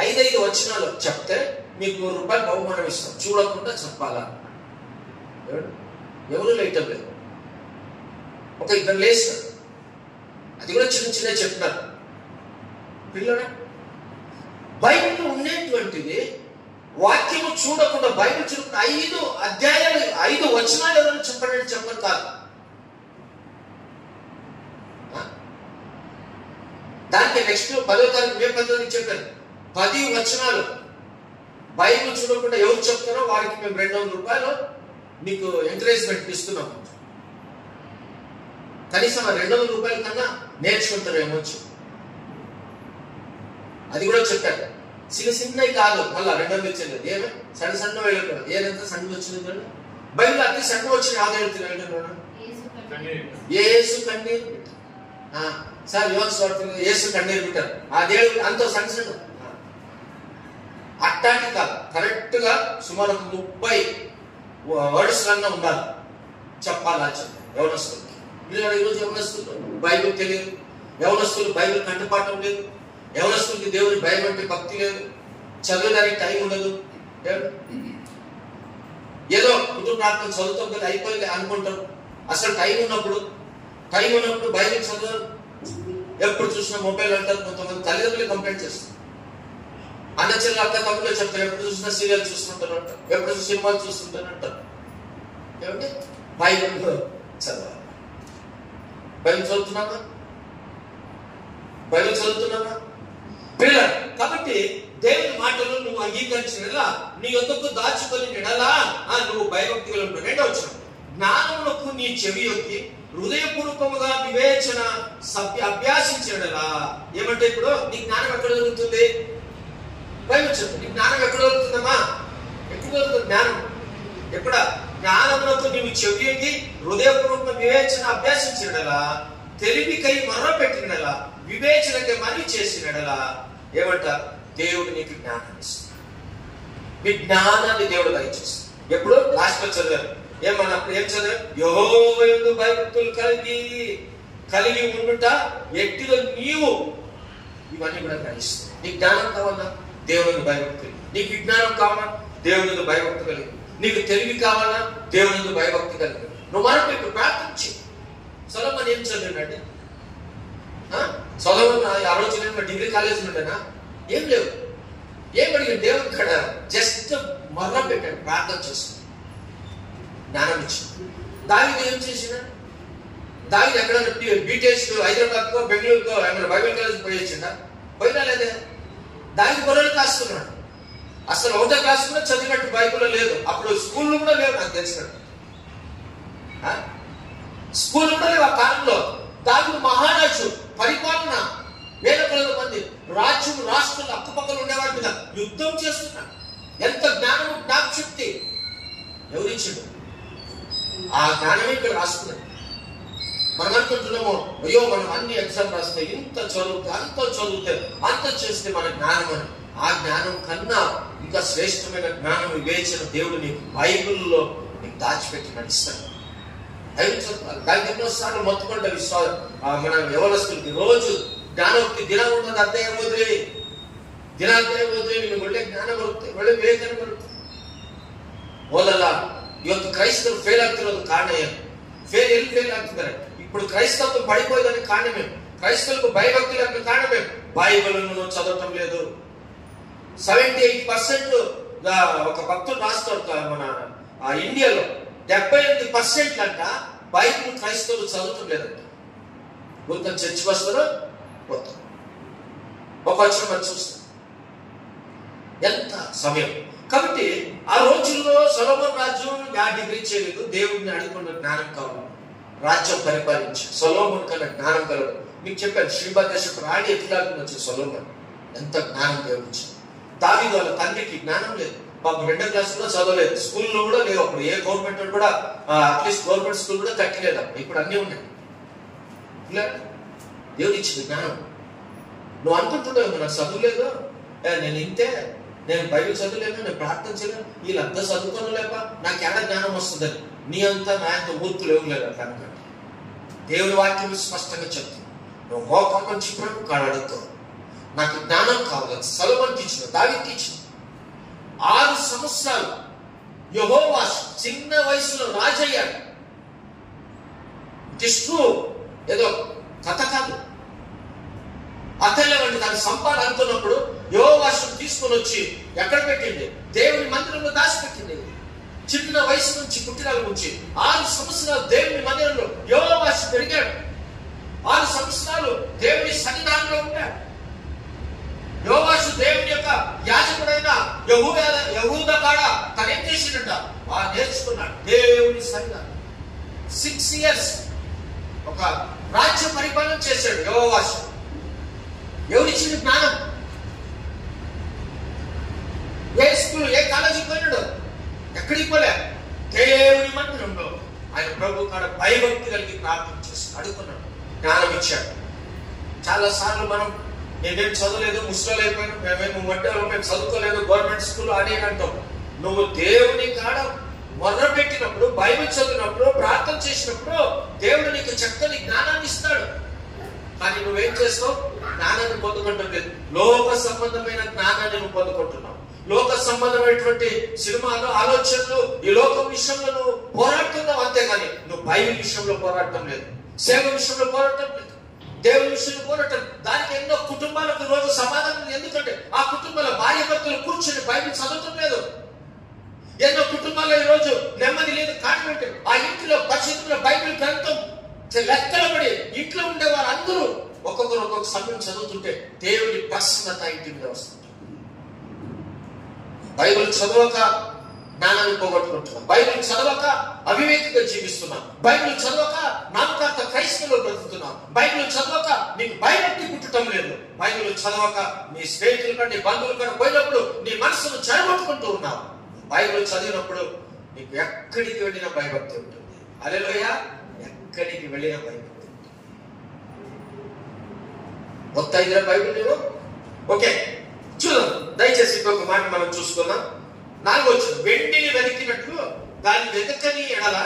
5 వచనాలు చెప్తే మీకు ₹100 బహుమానం ఇస్తాం, చూడకుండా చెప్పాలా. ఎవరు లేటం లేదు. ఒక 2 లేస్తారు, అది కూడా చిన్న చిన్న చెప్తున్నారు. పిల్లడా, బైబిల్లో ఉండేటువంటిది వాక్యము చూడకుండా, బైబిల్ చూడకుండా 5 అధ్యాయాలు 5 వచనాలు ఎవరైనా చెప్పండి కాదు. దానికి నెక్స్ట్ 10వ తారీఖు మే 10వ తారీఖు చెప్పాను, 10 వచనాలు బైబిల్ చూడకుండా ఎవరు చెప్తారో వారికి మేము ₹200 మీకు ఎంకరేజ్మెంట్ ఇస్తున్నాం. కనీసం ఆ ₹200 కన్నా నేర్చుకుంటారు ఏమొచ్చు. అది కూడా చెప్పారు. చిన్నవి కాదు, మళ్ళీ 200 ఇచ్చేది. ఏమే సన్న వెళ్ళిపోయాడు, ఏదంతా సన్న వచ్చింది బైబిల్ అతి సన్న వచ్చిన ఆదాయం ఏసు కన్నీరు సార్ యోగ స్వార్థంగా ఏసు కన్నీరు పెట్టారు. ఆ దేవుడు అంత సన్న అట్టాంటి కాదు, కరెక్ట్ గా సుమారు 30 వర్డ్స్ అన్నా ఉండాలి, చెప్పాలి. యవనస్తులకి ఈరోజు యవనస్తులు బైబిల్ తెలియదు, యవనస్తులు బైబిల్ కంఠపాఠం లేదు, యవనస్తులకి దేవుని భయం అంటే భక్తి లేదు, చదవడానికి టైం ఉండదు. ఏదో కుటుంబ ప్రార్థన చదువుతాం కదా అయిపోయింది అనుకుంటారు. అసలు టైం ఉన్నప్పుడు బైబిల్ చదవరు. ఎప్పుడు చూసినా మొబైల్ అంటారు. కొంతమంది తల్లిదండ్రులు కంప్లైంట్ చేస్తారు. అన్న చెల్లెలు అక్క తమ్ముళ్ళు చెప్తారు, ఎప్పుడు చూసినా సీరియల్ చూస్తుంటారు అంటారు, ఎప్పుడు చూసిన సినిమాలు చూస్తుంటారు అంటారు. ఏమంటే బైబిల్ చదవాలి. బైబిల్ చదువుతున్నామా పిల్లలు? కాబట్టి దేవుని మాటలు నువ్వు అంగీకరించిన నీ యొద్దకు దాచుకొని నెడలా నువ్వు భయభక్తిగా ఉంటావు. 2వ వచనం, జ్ఞానమునకు నీ చెవి యొక్కి హృదయపూర్వకముగా వివేచన అభ్యాసించడలా. ఏమంటే ఇప్పుడు నీ జ్ఞానం ఎక్కడ దొరుకుతుంది? బైబిల్ చెప్తుంది. నీ జ్ఞానం ఎక్కడ దొరుకుతుందమ్మా? ఎక్కడ దొరుకుతుంది జ్ఞానం? ఎక్కడ? జ్ఞానమునకు నీవు చెవి యొక్కి హృదయపూర్వక వివేచన అభ్యాసించడలా, తెలివికై మొర్ర పెట్టినలా, వివేచనకై మనవి చేసినడలా. ఏమంట? దేవుడు నీకు జ్ఞానాన్ని ఇస్తాడు. మీ జ్ఞానాన్ని దేవుడు దయచేస్తాడు. ఎప్పుడు? లాస్ట్ లో చదివారు. ఏమన్నప్పుడు ఏం చదివారు? యెహోవా యందు భయభక్తులు కలిగి ఉండుట ఎట్టిలో నీవు ఇవన్నీ కూడా గ్రహిస్తావు. నీకు జ్ఞానం కావాలా? దేవుని భయభక్తులు. నీకు విజ్ఞానం కావాలా? దేవుని భయభక్తి కలిగి. నీకు తెలివి కావాలా? దేవుని భయభక్తి కలిగి. నువ్వు మనం ఇప్పుడు ప్రార్థించి సొలొమోను ఏం చదివినాడు? సొలొమోను ఆ రోజు డిగ్రీ కాలేజ్ ఉండేనా? ఏం లేవు. ఏం అడిగాడు? దేవుని కడ జస్ట్ మొర్ర పెట్టాడు, ప్రార్థన చేస్తాడు, జ్ఞానం ఇచ్చింది. దావీదు ఏం చేసిన? దావీదు ఎక్కడైనా బీటెక్స్ హైదరాబాద్కో బెంగళూరుకో ఏమైనా బైబిల్ కాలేజ్ పోయి వచ్చిందా? పోయినా లేదే? దానికి గొర్రెలు కాస్తున్నాడు. అసలు 1వ క్లాస్ కూడా చదివినట్టు బైబిల్లో లేదు. అప్పుడు స్కూళ్ళు కూడా లేవు నాకు తెలిసినట్టు. స్కూల్ కూడా లేవు ఆ కాలంలో. దానికి మహారాజు పరిపాలన, వేల కొలది మంది రాజ్యం రాష్ట్రాలు అక్కపక్కల ఉండేవాడి మీద యుద్ధం చేస్తున్నాడు. ఎంత జ్ఞానము, జ్ఞాపశక్తి ఎవరిచ్చిండు? ఆ జ్ఞానమే ఇక్కడ రాసుకున్నాడు. మనం అనుకుంటున్నాము, అయ్యో మనం అన్ని ఎగ్జామ్ రాస్తే, ఇంత చదివితే, అంత చదివితే, అంత చేస్తే మన జ్ఞానం అని. ఆ జ్ఞానం కన్నా ఇంకా శ్రేష్టమైన జ్ఞానం, వివేచన దేవుడు నీకు బైబిల్లో నీకు దాచిపెట్టి నడిస్తాడు. బైబిల్ చదువుతారు. దానికి ఎన్నోసార్లు మొత్తుకుంటే మన యవనస్తులకి రోజు ಜ್ಞಾನೋಕ್ತಿ ದಿನ ಉಂಟದ ಅಧ್ಯಾಯ ಓದ್ರಿ, ದಿನ ಅಧ್ಯಾಯ ಓದ್ರಿ, ನಿಮಗೆ ಒಳ್ಳೆ ಜ್ಞಾನ ಬರುತ್ತೆ, ಒಳ್ಳೆ ವಿವೇಚನೆ ಬರುತ್ತೆ. ಓದಲ್ಲ. ಇವತ್ತು ಕ್ರೈಸ್ತರು ಫೇಲ್ ಆಗ್ತಿರೋದು ಕಾರಣ ಏನು? ಎಲ್ಲಿ ಫೇಲ್ ಆಗ್ತಿದ್ದಾರೆ? ఇప్పుడు క్రైస్తవం పడిపోయేదానికి కారణమే, క్రైస్తవులకు భయభక్తి లేక కారణమే బైబిల్ను చదవటం లేదు. 78% ఒక భక్తుడు రాస్తాడు మన ఇండియాలో 78% అంట బైబిల్ క్రైస్తవులు చదవటం లేదంట. మొత్తం చర్చికి వస్తారు, పోతారు. ఒక వచ్చిన మనం చూస్తాం ఎంత సమయం. కాబట్టి ఆ రోజుల్లో సొలొమోను రాజు డిగ్రీ చేయలేదు, దేవుడిని అడుగుకున్న జ్ఞానం కావాలి, రాజ్యం పరిపాలించి సొలొమోను కన్నా జ్ఞానం కలదు. మీకు చెప్పాను, శ్రీబాదేశపు రాణి ఎత్తులాడుకుని వచ్చి సొలొమోను ఎంత జ్ఞానం దేవుడిచ్చింది. దావీదు వాళ్ళ తండ్రికి జ్ఞానం లేదు, పాపం 2వ క్లాస్ కూడా చదవలేదు, స్కూల్లో కూడా లేవు అప్పుడు. ఏ గవర్నమెంట్ కూడా అట్లీస్ట్ గవర్నమెంట్ స్కూల్ కూడా కట్టలేదు అప్పుడు. ఇప్పుడు అన్నీ ఉన్నాయి. ఇలా దేవుడు ఇచ్చింది జ్ఞానం. నువ్వు అనుకుంటున్నావు నాకు చదువులేదు, నేను ఇంతే, నేను బైబిల్ చదువులేను, నేను ప్రార్థన చేయలేను, వీళ్ళంతా చదువుకోను లేక నాకు ఎక్కడ జ్ఞానం వస్తుందని. నీ అంతా నా అంత ఊర్పులు ఇవ్వలేదు అట్లా అనుకోండి. దేవుని వాక్యం స్పష్టంగా చెప్తుంది, నువ్వు మోకాళ్ళ చిప్పుడు కాడడుకో, నాకు జ్ఞానం కావాలని సొలొమోనుకి ఇచ్చిన, దావీదుకి ఇచ్చిన. 6 సంవత్సరాలు యెహోవాషు చిన్న వయసులో రాజయ్యాడు. ఇట్ ఇస్ ట్రూ, ఏదో కథ కాదు. అతల్ల వంటి దాన్ని సంపాదనుకున్నప్పుడు యెహోవాషును తీసుకొని వచ్చి ఎక్కడ పెట్టింది? దేవుని మందిరంలో దాచిపెట్టింది. చిన్న వయసు నుంచి పుట్టినాల నుంచి 6 సంవత్సరాలు దేవుని మందిరంలో యెహోవాషు పెరిగాడు. 6 సంవత్సరాలు దేవుని సన్నిధానంలో ఉంటాడు. యెహోవాషు దేవుని యొక్క యాజకుడైన యెహూదా కాడ తనేం చేసిండట? నేర్చుకున్నాడు దేవుని సన్నిధానం. 6 years ఒక రాజ్య పరిపాలన చేశాడు యెహోవాషు. ఎవరిచ్చిన జ్ఞానం? ఏ స్కూల్, ఏ కాలేజీకి పోయినాడు? ఎక్కడికి పోలే, దేవుని మందిరంలో ఆయన ప్రభు కాడ భయభక్తి కలిగి ప్రార్థన చేసి అడుగుకున్నాడు, జ్ఞానం ఇచ్చాడు. చాలా సార్లు మనం నేనేం చదవలేదు, ముసలి అయిపోయినా, మేము మట్టిలో మేము చదువుకోలేదు, గవర్నమెంట్ స్కూల్ అని అంటాం. నువ్వు దేవుని కాడ మొర్ర పెట్టినప్పుడు, బైబిల్ చదివినప్పుడు, ప్రార్థన చేసినప్పుడు దేవుడు నీకు చక్కని జ్ఞానాన్ని ఇస్తాడు. కానీ నువ్వేం చేస్తావు? జ్ఞానాన్ని పొందుకుంటాం లేదు, లోక సంబంధమైన జ్ఞానాన్ని నువ్వు పొందుకుంటున్నావు. లోక సంబంధమైనటువంటి సినిమాలు, ఆలోచనలు, ఈ లోకం విషయంలో నువ్వు పోరాడుతున్నావు, అంతేగాని నువ్వు బైబిల్ విషయంలో పోరాడటం లేదు, సేవ విషయంలో పోరాటం లేదు, దేవుని విషయంలో పోరాటం. దానికి ఎన్నో కుటుంబాలకు రోజు సమాధానం. ఎందుకంటే ఆ కుటుంబాల భార్య భర్తలు కూర్చొని బైబిల్ చదవటం లేదు. ఎన్నో కుటుంబాల్లో ఈ రోజు నెమ్మది లేదు. కారణం ఆ ఇంట్లో పరిస్థితుల్లో బైబిల్ గ్రంథం లెక్కల పడి ఇంట్లో ఉండే వారందరూ ఒక్కొక్కరు ఒక్కొక్క సమయం చదువుతుంటే దేవుని ప్రసన్నత ఇంటి మీద వస్తుంది. బైబిల్ చదవక జ్ఞానాన్ని పోగొట్టుకుంటున్నాం, బైబిల్ చదవక అవివేకంగా జీవిస్తున్నాం, బైబిల్ చదవక నామకార్థ క్రైస్తవులు బ్రతుకుతున్నాం, బైబిల్ చదవక నీకు భయభక్తి పుట్టడం లేదు, బైబిల్ చదవక నీ స్నేహితుల కంటే నీ బంధువుల కంటే పోయినప్పుడు నీ మనసును చెడగొట్టుకుంటూ ఉన్నావు. బైబిల్ చదివినప్పుడు నీకు ఎక్కడికి వెళ్ళిన భయభక్తి ఉంటుంది. హల్లెలూయా. ఎక్కడికి వెళ్ళిన భయభక్తి ఉంటుంది. మొత్తం 5 బైబిల్ లేవు. ఓకే, చూద్దాం దయచేసి ఇంకొక మాట మనం చూసుకుందాం. 4వ వచనం, వెండిని వెతికినట్లు దాన్ని వెతకని ఎడల,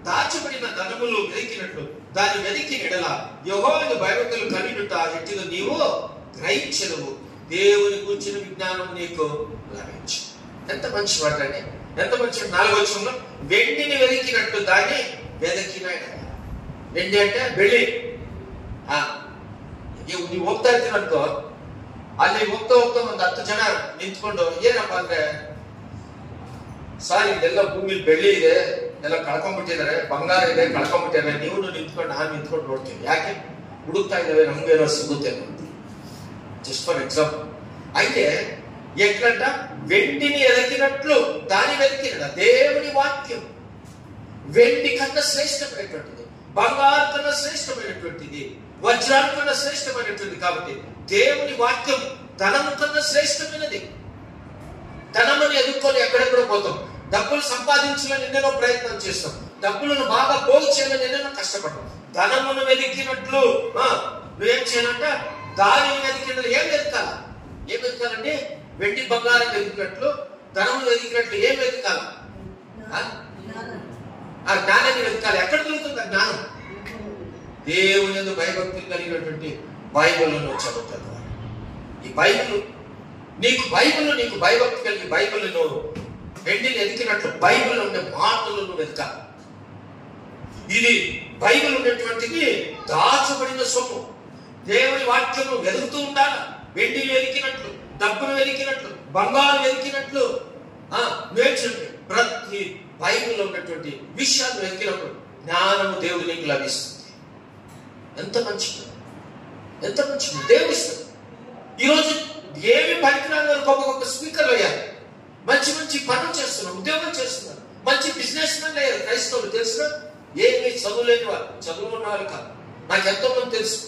దాచబడిన ధనములు వెతికినట్లు దాన్ని వెతికి ఎడల, యెహోవాను భయభక్తులు కలిగినట్టు ఎట్టిగా నీవు గ్రహించదువు, దేవుని కూర్చుని విజ్ఞానం నీకు లభించు. ఎంత మంచి మాట అండి, ఎంత మంచి. 4వ వచనంలో వెండిని వెతికినట్టు దాన్ని వెతికిన ఎడల. వెండి అంటే ಬೆಳ್ಳಿ. ನೀವು ಹೋಗ್ತಾ ಇರ್ತೀರ ಅನ್ಕೋ, ಅಲ್ಲಿ ಹೋಗ್ತಾ ಹೋಗ್ತಾ ಒಂದು 10 ಜನ ನಿಂತ್ಕೊಂಡು ಏನಪ್ಪಾ ಅಂದ್ರೆ, ಸರ್ ಇದೆಲ್ಲ ಭೂಮಿಲಿ ಬೆಳ್ಳಿ ಇದೆ, ಎಲ್ಲ ಕಳ್ಕೊಂಡ್ಬಿಟ್ಟಿದ್ದಾರೆ, ಬಂಗಾರ ಇದೆ ಕಳ್ಕೊಂಡ್ಬಿಟ್ಟಿದ್ದಾರೆ, ನೀವು ನಿಂತ್ಕೊಂಡು ನಾನು ನಿಂತ್ಕೊಂಡು ನೋಡ್ತೀವಿ. ಯಾಕೆ? ಹುಡುಕ್ತಾ ಇದ್ದಾವೆ, ನಮ್ಗೇನೋ ಸಿಗುತ್ತೆ ಅಂತ. Just for example. అయితే ఎట్లంట, వెండిని ఎదకినట్లు దాని వెతికిన దేవుని వాక్యం వెండి కన్నా శ్రేష్టమైనటువంటిది, బంగారు కన్నా శ్రేష్టమైనటువంటిది, వజ్రాల కన్నా శ్రేష్టమైనటువంటిది. కాబట్టి దేవుని వాక్యం ధనము కన్నా శ్రేష్టమైనది. ధనముని ఎదుర్కొని ఎక్కడెక్కడ పోతాం, డబ్బులు సంపాదించాలని ఎన్నెన్నో ప్రయత్నం చేస్తాం, డబ్బులను బాగా పోగు చేయాలని ఎన్నెన్నో కష్టపడతాం. ధనమును వెతికినట్లు నువ్వేం చేయాలంట, దానిని వెతికినట్లు ఏం వెతకాల? ఏం వెతకాలండి? వెండి బంగారం వెతికినట్లు, ధనమును వెతికినట్లు ఏం వెతకాల? ఆ జ్ఞానాన్ని వెతకాలి. ఎక్కడ దొరుకుతుంది ఆ జ్ఞానం? దేవుని యందు భయభక్తులు కలిగినటువంటి బైబిల్లో చదువుతారు. ఈ బైబిల్ నీకు భయభక్తి కలిగి బైబిల్ను వెండిని ఎదికినట్లు బైబిల్ ఉండే మాటలను వెతకాలి. ఇది బైబిల్ ఉన్నటువంటిది దాచబడిన సొమ్ము. దేవుని వాక్యము వెతుకుతూ ఉండాలి. వెండిని వెతికినట్లు, డబ్బును వెతికినట్లు, బంగారు వెతికినట్లు నేర్చుంటే ప్రతి బైబిల్లో ఉన్నటువంటి విషయాలు వెతికినప్పుడు జ్ఞానము దేవుడు నీకు లభిస్తుంది. ఎంత మంచిది, ఎంత మంచిది దేవుడు ఇస్తాడు. ఈరోజు ఏమి పనికిరాని గొప్ప గొప్ప స్పీకర్లు అయ్యారు, మంచి మంచి పనులు చేస్తున్నారు, ఉద్యోగం చేస్తున్నారు, మంచి బిజినెస్ మెన్లు అయ్యారు క్రైస్తవులు. తెలుసు, ఏమి చదువులేని వాళ్ళు, చదువు ఉన్న వాళ్ళు కాదు, నాకు ఎంతో మంది తెలుసు.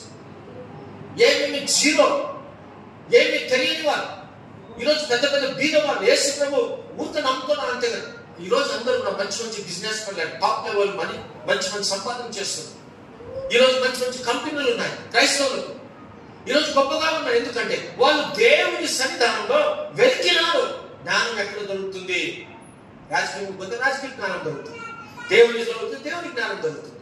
ఏమి జీరో, ఏమి తెలియని వాళ్ళు, ఈరోజు పెద్ద పెద్ద బీద వాళ్ళు యేసు ప్రభు ఊరిక నమ్ముకున్నారు అంతే కదా. ఈరోజు అందరూ కూడా మంచి మంచి బిజినెస్ మెన్లు, టాప్ లెవెల్ మనీ, మంచి మంచి సంపాదన చేస్తున్నారు. ఈరోజు మంచి మంచి కంపెనీలు ఉన్నాయి క్రైస్తవులకు. ఈరోజు గొప్పగా ఉన్నారు. ఎందుకంటే వాళ్ళు దేవుని సన్నిధానంలో వెతికినారు. జ్ఞానం ఎక్కడ దొరుకుతుంది? రాజకీయం పోతే రాజకీయ జ్ఞానం దొరుకుతుంది, దేవుని దొరుకుతుంది, దేవుని జ్ఞానం దొరుకుతుంది.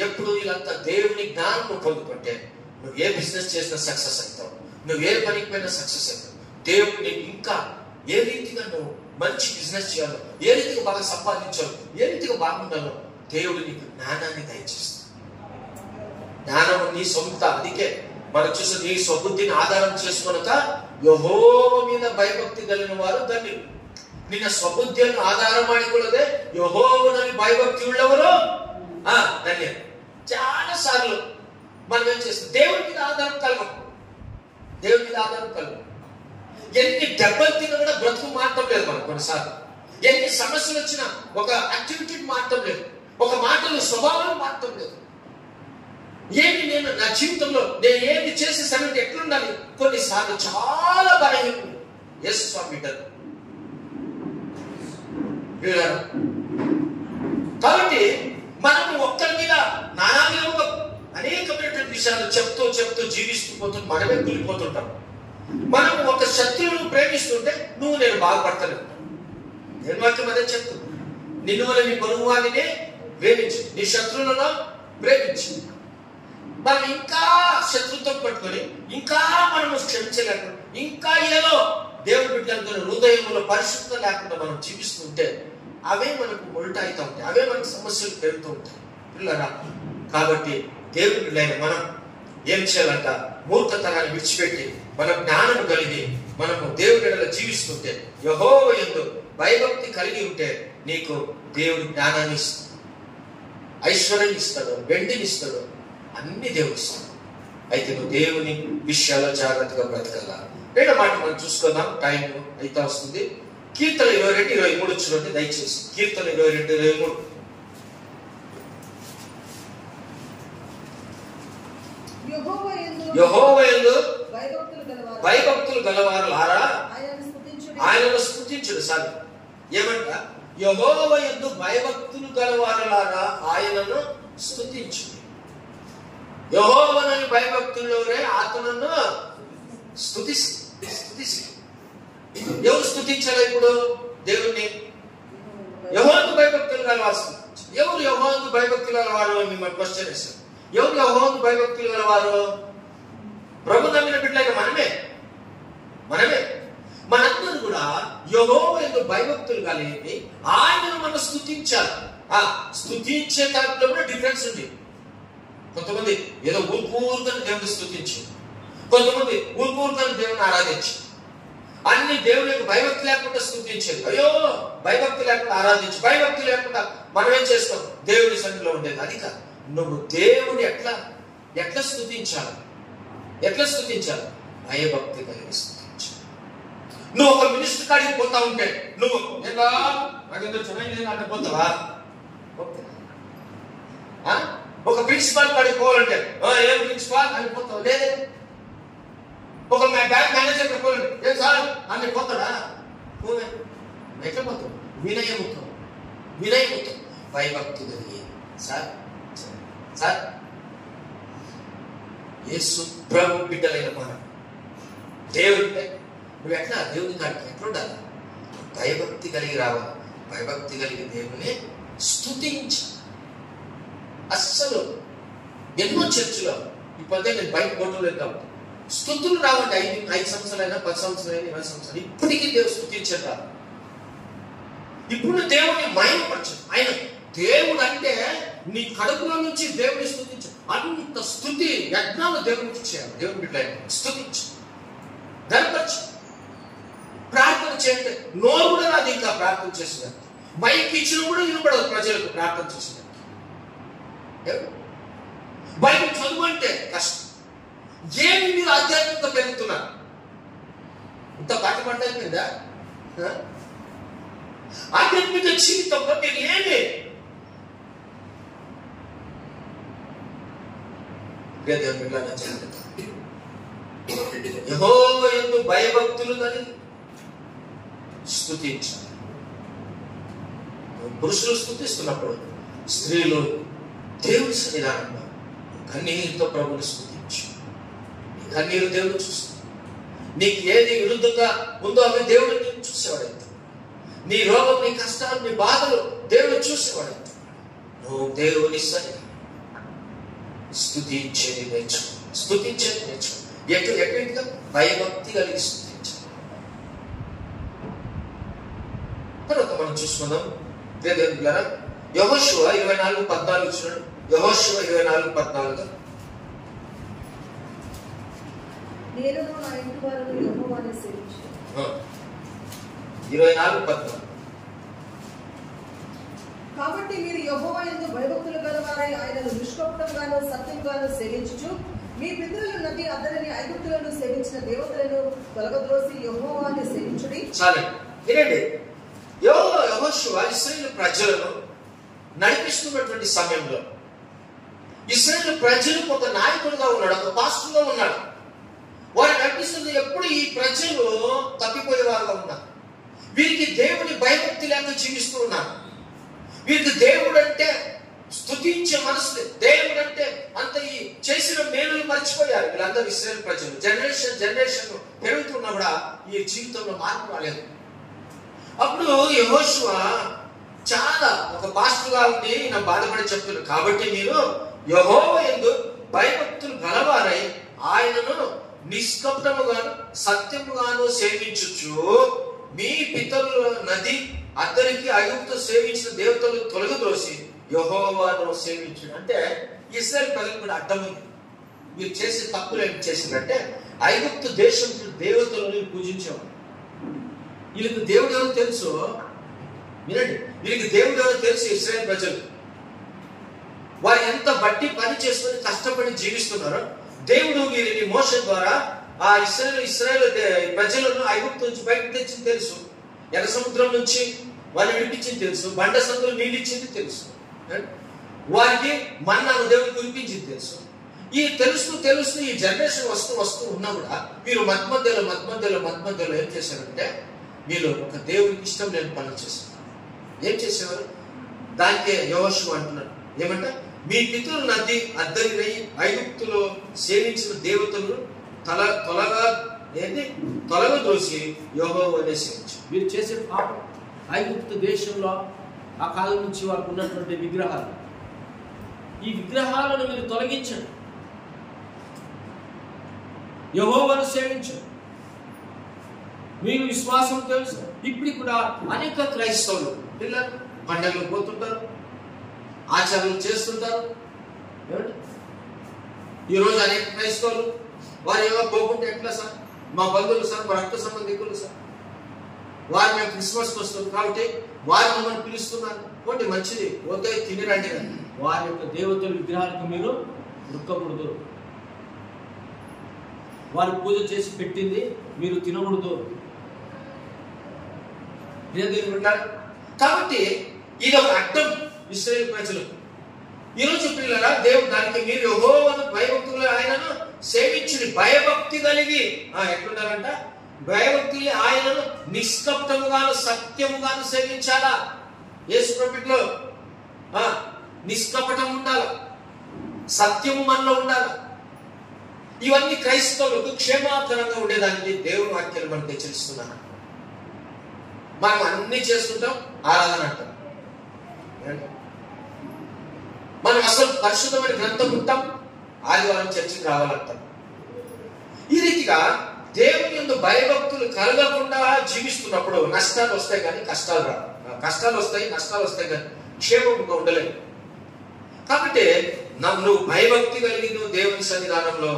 ఎప్పుడు వీళ్ళంతా దేవుని జ్ఞానం పొందుకుంటే నువ్వు ఏ బిజినెస్ చేసినా సక్సెస్ అవుతావు, నువ్వు ఏ పనికి పోయినా సక్సెస్ అవుతావు. దేవుడు నీకు ఇంకా ఏ రీతిగా నువ్వు మంచి బిజినెస్ చేయాలో, ఏ రీతిగా బాగా సంపాదించాలో, ఏ రీతిగా బాగుండాలో దేవుడు నీకు జ్ఞానాన్ని దయచేస్తాడు. జ్ఞానము నీ సొంత. అందుకే మనం చూసి నీ స్వబుద్ధిని ఆధారం చేసుకొనక యెహోవా మీద భయభక్తి కలిగిన వారు ధన్యులు. నిన్న స్వబుద్ధిని ఆధారం ಮಾಡಿಕೊಳ್ಳದೆ యెహోవాని భయభక్తి ఉన్నವರು ధన్యులు. చాలా సార్లు మనం ఏం చేస్తాం, దేవుని మీద ఆధారం కలగం. దేవుని మీద ఆధారం కలగం. ఎన్ని దెబ్బలు తిన్నా కూడా బ్రతుకు మారటం లేదు. మనం కొన్నిసార్లు ఎన్ని సమస్యలు వచ్చినా ఒక యాక్టివిటీ మారటం లేదు, ఒక మాటలు స్వభావం మారటం లేదు. ఏమి నేను నా జీవితంలో నేను ఏమి చేసేసానంటే ఎట్లుండాలి? కొన్నిసార్లు చాలా బలహీనం. ఎస్ స్వామి కాబట్టి మనము ఒక్కరి మీద నానా విధంగా అనేకమైనటువంటి విషయాలు చెప్తూ చెప్తూ జీవిస్తూ పోతూ మనమే కూలిపోతుంటాం. మనం ఒక శత్రువును ప్రేమిస్తుంటే నువ్వు నేను బాగుపడతాను. నేను వాక్యం అదే చెప్తుంది, నిన్ను వల్ల నీ పొరుగు వారినే ప్రేమించు, నీ శత్రువులను ప్రేమించు. మనం ఇంకా శత్రుత్వం పట్టుకొని ఇంకా మనము క్షమించలేకుండా ఇంకా ఏదో దేవుడి బిడ్డలతో హృదయంలో పరిశుద్ధత లేకుండా మనం జీవిస్తుంటే అవే మనకు ఉల్టా అవుతూ ఉంటాయి, అవే మనకు సమస్యలు పెరుగుతూ ఉంటాయి పిల్లరా. కాబట్టి దేవుడి బిడ్డలైన మనం ఏం చేయాలంట? మూర్ఖతనాన్ని విడిచిపెట్టి మన జ్ఞానం కలిగి మనము దేవుడి బిడ్డలో జీవిస్తుంటే, యెహోవా యందు భయభక్తి కలిగి ఉంటే నీకు దేవుడు జ్ఞానాన్ని ఇస్తాడు, ఐశ్వర్యాన్ని ఇస్తాడు, వెండిని ఇస్తాడు, అన్ని దేవుడు ఇస్తాడు. అయితే నువ్వు దేవుని విషయాల్లో జాగ్రత్తగా బ్రతకాల. రెండో మాట మనం చూసుకుందాం, టైం అయితే వస్తుంది. కీర్తన 22-23 చూడండి దయచేసి. కీర్తన 22-23. యెహోవా యందు భయభక్తులు గలవారు లారా ఆయనను స్తుతించుడు. సార్ ఏమంట? యెహోవా యందు భయభక్తులు గలవారు లారా ఆయనను స్తుతించుడు. యెహోవాను భయభక్తుల్లోనే అతనను స్తుతిసి. ఎవరు స్తుతించాలి ఇప్పుడు దేవుణ్ణి? యెహోవాకు భయభక్తులు గలవారు. ఎవరు యెహోవాకు భయభక్తులు గలవారు? మిమ్మల్ని క్వశ్చన్ వేశారు. ఎవరు యెహోవాకు భయభక్తులు గలవారు? ప్రభు నమ్మిన బిడ్డలైన మనమే. మనందరూ కూడా యెహోవా యందు భయభక్తులు కలిగి ఆయనను మనం స్తుతించాలి. స్తుతించే దాంట్లో కూడా డిఫరెన్స్ ఉంది. కొంతమంది ఏదో ఊరుకూరుకని దేవుని స్తుతించు, కొంతమంది ఊరుకూరుకని దేవుని ఆరాధించు. అన్ని దేవుని యొక్క భయభక్తి లేకుండా స్తుతించేది. అయ్యో భయభక్తి లేకుండా ఆరాధించు, భయభక్తి లేకుండా మనం ఏం చేస్తాం? దేవుని సన్నిధిలో ఉండేది అది కాదు. నువ్వు దేవుని ఎట్లా స్తుతించాలి? భయభక్తి కలిగి స్తుతించు. నువ్వు ఒక మినిస్టర్ కాడికి పోతా ఉంటే నువ్వు ఎలా నాకేందో ಚೆನ್ನಾಗಿದೆ అంటే పోతావా? ఒక ప్రిన్సిపాల్ కాడికి పోవాలంటే ఏం ప్రిన్సిపాల్ అని పోతావు? లేదే. ఒక బ్యాంక్ మేనేజర్ పోవాలంటే ఏం సార్ అని పోతాడా? పోవే. ఎట్లా పోతావు? వినయముతో భయభక్తి కలిగి సార్ సార్ యేసు ప్రభు బిడ్డలైన మనం దేవుడి నువ్వు ఎట్లా దేవుని కాడికి ఎట్లుండాలి? భయభక్తి కలిగి రావాలి. భయభక్తి కలిగి దేవుని స్తుతించాలి. అస్సలు ఎన్నో చర్చిలో ఇప్పుడే నేను బయట ఫోటోలు వెళ్తాం, స్తుతులు రావండి. 5 సంవత్సరాలైనా 10 సంవత్సరాలైనా 20 సంవత్సరాలు ఇప్పటికీ దేవుడు స్తుతించట. ఇప్పుడు దేవుడిని మహిమపరచు. ఆయన దేవుడు అంటే నీ కడుపులో నుంచి దేవుడిని స్తుతించు. అంత స్తుతి యజ్ఞాలు దేవుడికి చేయాలి. దేవుని బిడ్డ స్తుతించు, గణపరచు, ప్రార్థన చేయండి. నోరు కూడా నాది ఇంకా ప్రార్థన చేసేదాన్ని. మైక్ ఇచ్చిన కూడా వినపడదు ప్రజలకు ప్రార్థన చేసేదాన్ని. బైబిల్ చదువు అంటే కష్టం. ఏమి మీరు ఆధ్యాత్మికంగా పెరుగుతున్నారు? ఇంత పాట పడతాయిందా? ఆధ్యాత్మిక జీవితంలో మీరు ఏమి యెహోవా యందు భయభక్తులు కలిగి స్తుతించాలి. పురుషులు స్తుతిస్తున్నప్పుడు స్త్రీలు దేవుని సన్నిధానంలో కన్నీరుతో ప్రభుని స్తుతించు. నీ కన్నీరు దేవుడు చూస్తాడు. నీకు ఏది విరుద్ధంగా ఉందో అవి దేవుడు నీకు చూసేవాడైతే. నీ రోగం, నీ కష్టాలు, నీ బాధలు దేవుడు చూసేవాడైతే. నువ్వు దేవుని సన్నిధానం స్తుతించేది నేర్చుకో. ఎక్కడిగా భయభక్తి కలిగి స్తుతించాలి. తర్వాత మనం చూసుకుందాం. యెహోషువ 24:14 చూడండి. యెహోషువ 24:14 నేను నా ఇంటి వారిని యెహోవాను సేవించును. 24:14 కాబట్టి మీరు యెహోవా యందు భయభక్తులు గలవారై ఆయనను నిష్కపటంగాను సత్యంగాను సేవించుచు మీ పితరులు నది అద్దరిని ఐగుప్తులను సేవించిన దేవతలను తొలగద్రోసి యెహోవాను సేవించుడి. చాలండి, వినండి. యెహోషువ ఇశ్రాయేలు ప్రజలను నడిపిస్తున్నటువంటి సమయంలో ఇశ్రాయేలు ప్రజలకు ఒక నాయకుడుగా ఉన్నాడు, ఒక పాస్టర్గా ఉన్నాడు. వారు నడిపిస్తుంది ఎప్పుడు ఈ ప్రజలు తప్పిపోయేవారుగా ఉన్నారు. వీరికి దేవుని భయభక్తి లేక జీవిస్తూ ఉన్నారు. వీరికి దేవుడు అంటే స్తుతించే మనసు, దేవుడు అంటే అంత ఈ చేసిన మేలులు మర్చిపోయారు వీళ్ళందరూ ఇశ్రాయేలు ప్రజలు. జనరేషన్ పెరుగుతున్నా కూడా ఈ జీవితంలో మార్పు రాలేదు. అప్పుడు యెహోషువ చాలా ఒక పాస్టర్గా ఉండి నా బాధపడి చెప్తున్నారు. కాబట్టి మీరు యెహోవా యందు భయభక్తులు గలవారై ఆయనను నిష్కపటముగాను సత్యముగాను సేవించుచు మీ పితరుల నది అద్దరికి ఐగుప్తు సేవించిన దేవతలు తొలగద్రోసి యెహోవాను సేవించు. అంటే ఇశ్రాయేలు ప్రజలకు కూడా అడ్డం ఉంది. మీరు చేసే తప్పులు ఏం చేసిందంటే ఐగుప్తు దేశం దేవతలను పూజించేవారు. వీళ్ళకి దేవుడు ఎవరో తెలుసు. వినండి, వీళ్ళకి దేవుడు ఎవరో తెలుసు. ఇశ్రాయేలు ప్రజలు వారు ఎంత బట్టి పని చేసుకుని కష్టపడి జీవిస్తున్నారో దేవుడు వీరిని మోషే ద్వారా ఆ ఇశ్రాయేలు ప్రజలను ఐగుప్తు నుంచి బయటకు తెచ్చింది తెలుసు. ఎర్ర సముద్రం నుంచి వారిని విడిపించింది తెలుసు. బండ సందులు నీళ్ళు ఇచ్చింది తెలుసు. వారికి మన్నాను దేవుడు కురిపించింది తెలుసు. ఈ తెలుస్తూ ఈ జనరేషన్ వస్తూ ఉన్నా కూడా మీరు మధ్యలో ఏం చేశారంటే మీరు ఒక దేవుడికి ఇష్టం లేని పనులు చేశారు. ఏం చేసేవారు? దానికే యెహోషువ అంటున్నారు. ఏమంటే మీ పితరుల నది అద్దరిని ఐగుప్తులో సేవించిన దేవతలు తొలగద్రోసి యెహోవానే సేవించారు. వీరు చేసే పాపం ఐగుప్తు దేశంలో ఆ కాలం నుంచి వారికి ఉన్నటువంటి విగ్రహాలు, ఈ విగ్రహాలను మీరు తొలగించండి, యెహోవాను సేవించండి. మీరు విశ్వాసం తెలుసు. ఇప్పుడు కూడా అనేక క్రైస్తవులు పిల్లలు పండుగలు పోతుంటారు, ఆచారాలు చేస్తుంటారు. ఈరోజు అనేక క్రైస్తవులు వారు ఏమో పోకుంటే ఎట్లా సార్, మా బంధువులు సార్, మా రక్త సంబంధికులు సార్, వారు మేము క్రిస్మస్కి వస్తాం కాబట్టి వారు మమ్మల్ని పిలుస్తున్నారు. పోటీ మంచిది, పోతే తినిరండి. వారి యొక్క దేవతల విగ్రహాలకు మీరు దుఃఖకూడదు. వారు పూజ చేసి పెట్టింది మీరు తినకూడదు. కాబట్టి ఇది ఒక అడ్డం ఇశ్రాయేలు ప్రజలు. ఈరోజు పిల్లల దేవుడు దానికి మీరు యెహోవాను భయభక్తులు ఆయనను సేవించుడి, భయభక్తి కలిగి ఎట్లుండాలంట, భయభక్తి ఆయనను నిష్కపటముగాను సత్యముగాను సేవించాలా. యేసు ప్రభువులో నిష్కపటం ఉండాలి, సత్యము మనలో ఉండాలి. ఇవన్నీ క్రైస్తవులకు క్షేమాకరంగా ఉండేదానికి దేవుని వాక్యాలు మనకు హెచ్చరిస్తున్నాను. మనం అన్ని చేసుకుంటాం, ఆరాధన అంటాం. మనం అసలు పరిశుద్ధమైన గ్రంథం ఉంటాం, ఆదివారం చర్చికి రావాలంటాం. ఈ రీతిగా దేవుని యందు భయభక్తులు కలగకుండా జీవిస్తున్నప్పుడు నష్టాలు వస్తాయి కానీ కష్టాలు రావు. కష్టాలు వస్తాయి, నష్టాలు వస్తాయి కానీ క్షేమంగా ఉండలేవు. కాబట్టి నువ్వు భయభక్తి కలిగి నువ్వు దేవుని సన్నిధానంలో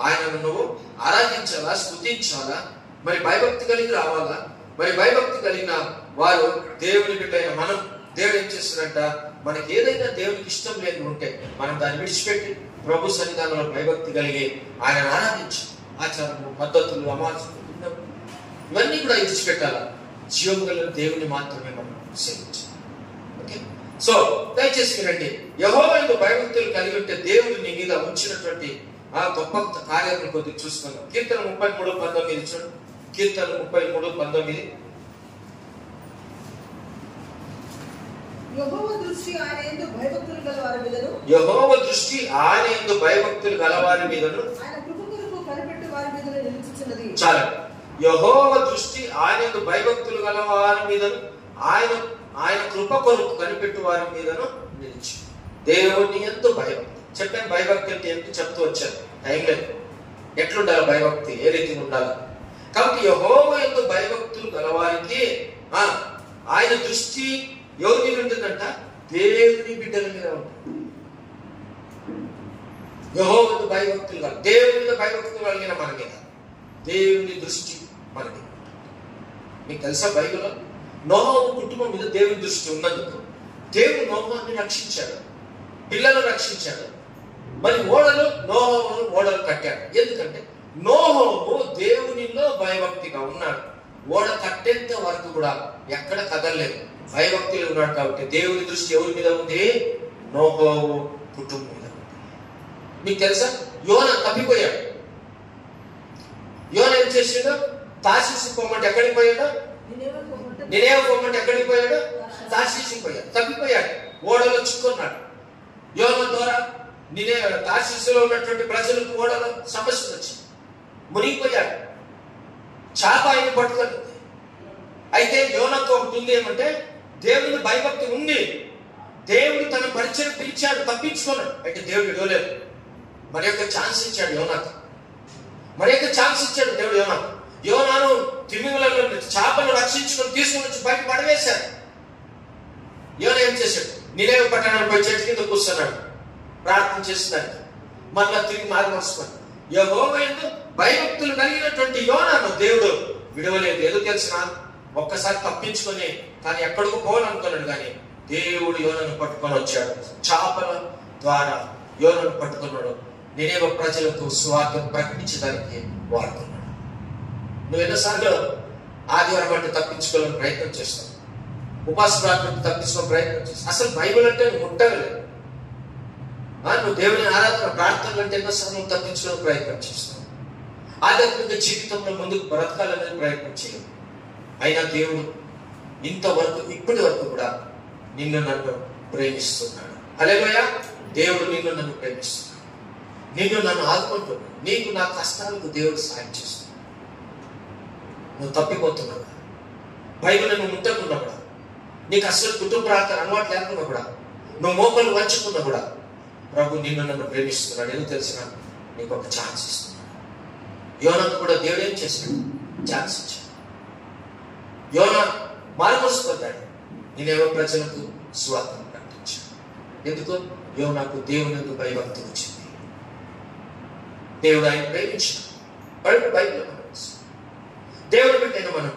ఆయనను నువ్వు ఆరాధించాలా, స్తుతించాలా. మరి భయభక్తి కలిగి రావాలా. మరి భయభక్తి కలిగిన వారు దేవుని బిడ్డైన మనం, దేవుడు ఏం చేస్తాడంట, మనకి ఏదైనా దేవునికి ఇష్టం లేని ఉంటే మనం దాన్ని విడిచిపెట్టి ప్రభు సన్నిధానంలో భయభక్తి కలిగి ఆయనను ఆరాధించి ఆచారము, పద్ధతులు, అమార్చులు ఇవన్నీ కూడా విడిచిపెట్టాలా. జీవం కలిగిన దేవుని మాత్రమే మనం సేవించాలి. ఓకే, సో దయచేసి వినండి. యెహోవా యందు భయభక్తులు కలిగి ఉంటే దేవుడు నీ మీద ఉంచినటువంటి ఆ గొప్ప కార్యాలను కొద్దిగా చూసుకుందాం. కీర్తన 33:19 చూడండి. కీర్తన 33:19. యెహోవా దృష్టి ఆయన యందు భయభక్తులు గల వారి మీదను, యెహోవా దృష్టి ఆయన యందు భయభక్తులు గల వారి మీదను, ఆయన కృప కొరకు కనిపెట్టు వారి మీదను నిలుచుచున్నది. చాలా యెహోవా దృష్టి ఆయన యందు భయభక్తులు గల వారి మీదను, ఆయన కృప కొరకు కనిపెట్టు వారి మీదను నిలిచి. దేవుని యందు భయభక్తి చెప్పాను. భయభక్తి అంటే ఏంటి చెప్తూ వచ్చాను, టైం లేదు. ఎట్లుండాలి భయభక్తి, ఏ రీతిగా ఉండాలి. కాబట్టి యెహోవా యందు భయభక్తులు గలవారికి ఆయన దృష్టి ఎవరి మీద ఉంటుందంట, దేవుని బిడ్డల మీద ఉంటుంది. యెహోవా యందు భయభక్తులు కాదు, దేవుని మీద భయభక్తులు కలిగిన మన మీద దేవుని దృష్టి మన మీద. మీకు తెలుసా బైబిల్లో నోహు కుటుంబం మీద దేవుని దృష్టి ఉన్నందుకు దేవుడు నోహాన్ని రక్షించాడు, పిల్లలు రక్షించాడు. మరి ఓడలు కట్టాడు. ఎందుకంటే నోహు దేవునిలో భయభక్తిగా ఉన్నాడు. ఓడ కట్టేంత వరకు కూడా ఎక్కడ కదలలేదు, భయభక్తిలో ఉన్నాడు. కాబట్టి దేవుని దృష్టి ఎవరి మీద ఉంది, నోహు కుటుంబం మీద ఉంది. మీకు తెలుసా యోనా తప్పిపోయాడు. యోనా ఏం చేసాడు, తార్షీషు పోమంటే ఎక్కడికి పోయాడు, నినేవే పోమంటే ఎక్కడికి పోయాడు, తార్షీషుకి పోయాడు. తప్పిపోయాడు, ఓడలో చిక్కున్నాడు. యోనా ద్వారా తార్షీషులో ఉన్నటువంటి ప్రజలకు ఓడలో సమస్యలు వచ్చింది, మునిగిపోయాడు. చాప ఆయన పట్టుకొని. అయితే యోనాకు ఒకటి ఉంది ఏమంటే, దేవుని భయభక్తి ఉంది. దేవుడు తన పరిచయం పిలిచాడు, తప్పించుకున్నాడు. అయితే దేవుడు విడవలేదు, మరి యొక్క ఛాన్స్ ఇచ్చాడు యోనాకు. మరి యొక్క ఛాన్స్ ఇచ్చాడు దేవుడు యోనాకు. యోనాను తిమింగలంలో చేపను రక్షించుకొని తీసుకుని వచ్చి బయట పడవేశాడు. యోనా ఏం చేశాడు, నినేవే పట్టణానికి పోయి చెట్టు కింద కూర్చున్నాడు, ప్రార్థన చేస్తున్నాడు. మళ్ళా తిరిగి మార్చుకున్నాడు. యెహోవా యందు భయభక్తులు కలిగినటువంటి యోనాను దేవుడు విడవలేదు. ఏదో తెలిసిన ఒక్కసారి తప్పించుకొని కానీ ఎక్కడికో పోవాలనుకున్నాడు, కానీ దేవుడు యోనాను పట్టుకొని వచ్చాడు. చేపల ద్వారా యోనాను పట్టుకున్నాడు. నినేవే ప్రజలకు సువార్త ప్రకటించడానికి వాడుకున్నాడు. నువ్వు ఎన్నోసార్లు ఆదివారం అంటే తప్పించుకోవాలని ప్రయత్నం చేస్తావు, ఉపాస ప్రార్థన తప్పించుకోవాలని ప్రయత్నం చేస్తావు. అసలు బైబిల్ అంటే నువ్వు ముట్టలేదు. నువ్వు దేవుని ఆరాధన ప్రార్థనలు అంటే ఎన్నోసార్లు నువ్వు తప్పించుకోవాలని ప్రయత్నం చేస్తావు. ఆధ్యాత్మిక జీవితంలో ముందుకు బ్రతకాలనే ప్రయత్నం చేయవు. అయినా దేవుడు ఇంతవరకు ఇప్పటి వరకు కూడా నిన్ను నన్ను ప్రేమిస్తున్నాడు. హల్లెలూయా. దేవుడు నిన్ను నన్ను ప్రేమిస్తున్నాడు, నిన్ను నన్ను ఆదుకుంటున్నాడు. నీకు నా కష్టాలకు దేవుడు సాయం చేస్తున్నాడు. నువ్వు తప్పిపోతున్నావు, బైబిల్ నువ్వు ముట్టకున్నా కూడా, నీకు అసలు కుటుంబ ప్రార్థన అలవాటు లేకున్నా కూడా, నువ్వు మోకాలు వంచుకున్నా కూడా ప్రభు నిన్ను నన్ను ప్రేమిస్తున్నాడు. ఎందుకు తెలిసిన నీకు ఒక ఛాన్స్ ఇస్తున్నాడు. యోనాకు కూడా దేవుడు ఏం చేశాడు, ఛాన్స్ ఇచ్చాడు. యోనా మారుమనసు పొందాడు. నినేవే ప్రజలకు సువార్తను ప్రకటించాడు. ఎందుకు, యోనాకు దేవునికి భయభక్తి వచ్చింది. దేవుడు ఆయన ప్రేమించాడు. బైబిల్ దేవుడు పెట్టిన మనం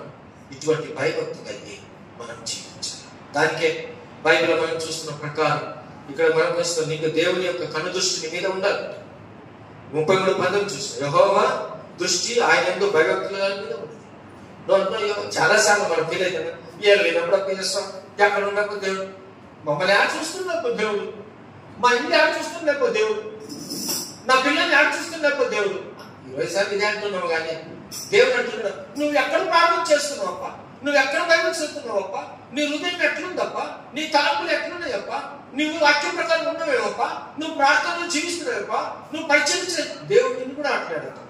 ఇటువంటి భయభక్తి కలిగి మనం జీవించాలి. దానికే బైబిల్ మనం చూస్తున్న ప్రకారం ఇక్కడ మనం వస్తాం, నీకు దేవుని యొక్క కనుదృష్టి నీ మీద ఉండాలి. 33:10 చూస్తాం. యెహోవా దృష్టి ఆయన యందు భయభక్తుల మీద ఉన్నది. చాలాసార్లు మనం ఫీల్ అవుతాం, ఏం లేనప్పుడు ఫీల్ చేస్తాం, ఎక్కడ ఉన్నప్పుడు దేవుడు మమ్మల్ని యాడ్ చూస్తున్నప్పుడు దేవుడు, మా ఇల్లు యాడ్ చూస్తున్నప్పుడు దేవుడు, నా పిల్లల్ని యాడ్ చూస్తున్నప్పుడు దేవుడు. 20 సార్లు ఇదే అంటున్నావు కానీ దేవుడు అంటున్నాడు, నువ్వు ఎక్కడ ప్రార్థన చేస్తున్నావు అప్ప, నువ్వు ఎక్కడ బైబిల్ చదువుతున్నావు అప్ప, నీ హృదయం ఎట్లుందప్ప, నీ తలంపులు ఎట్లున్నాయప్ప, నువ్వు వాక్యం ప్రకారం ఉన్నవేవప్ప, నువ్వు ప్రార్థనలు జీవిస్తున్నావప్ప, నువ్వు పరిచయం దేవుడు నిన్ను కూడా ఆటలాడతావు.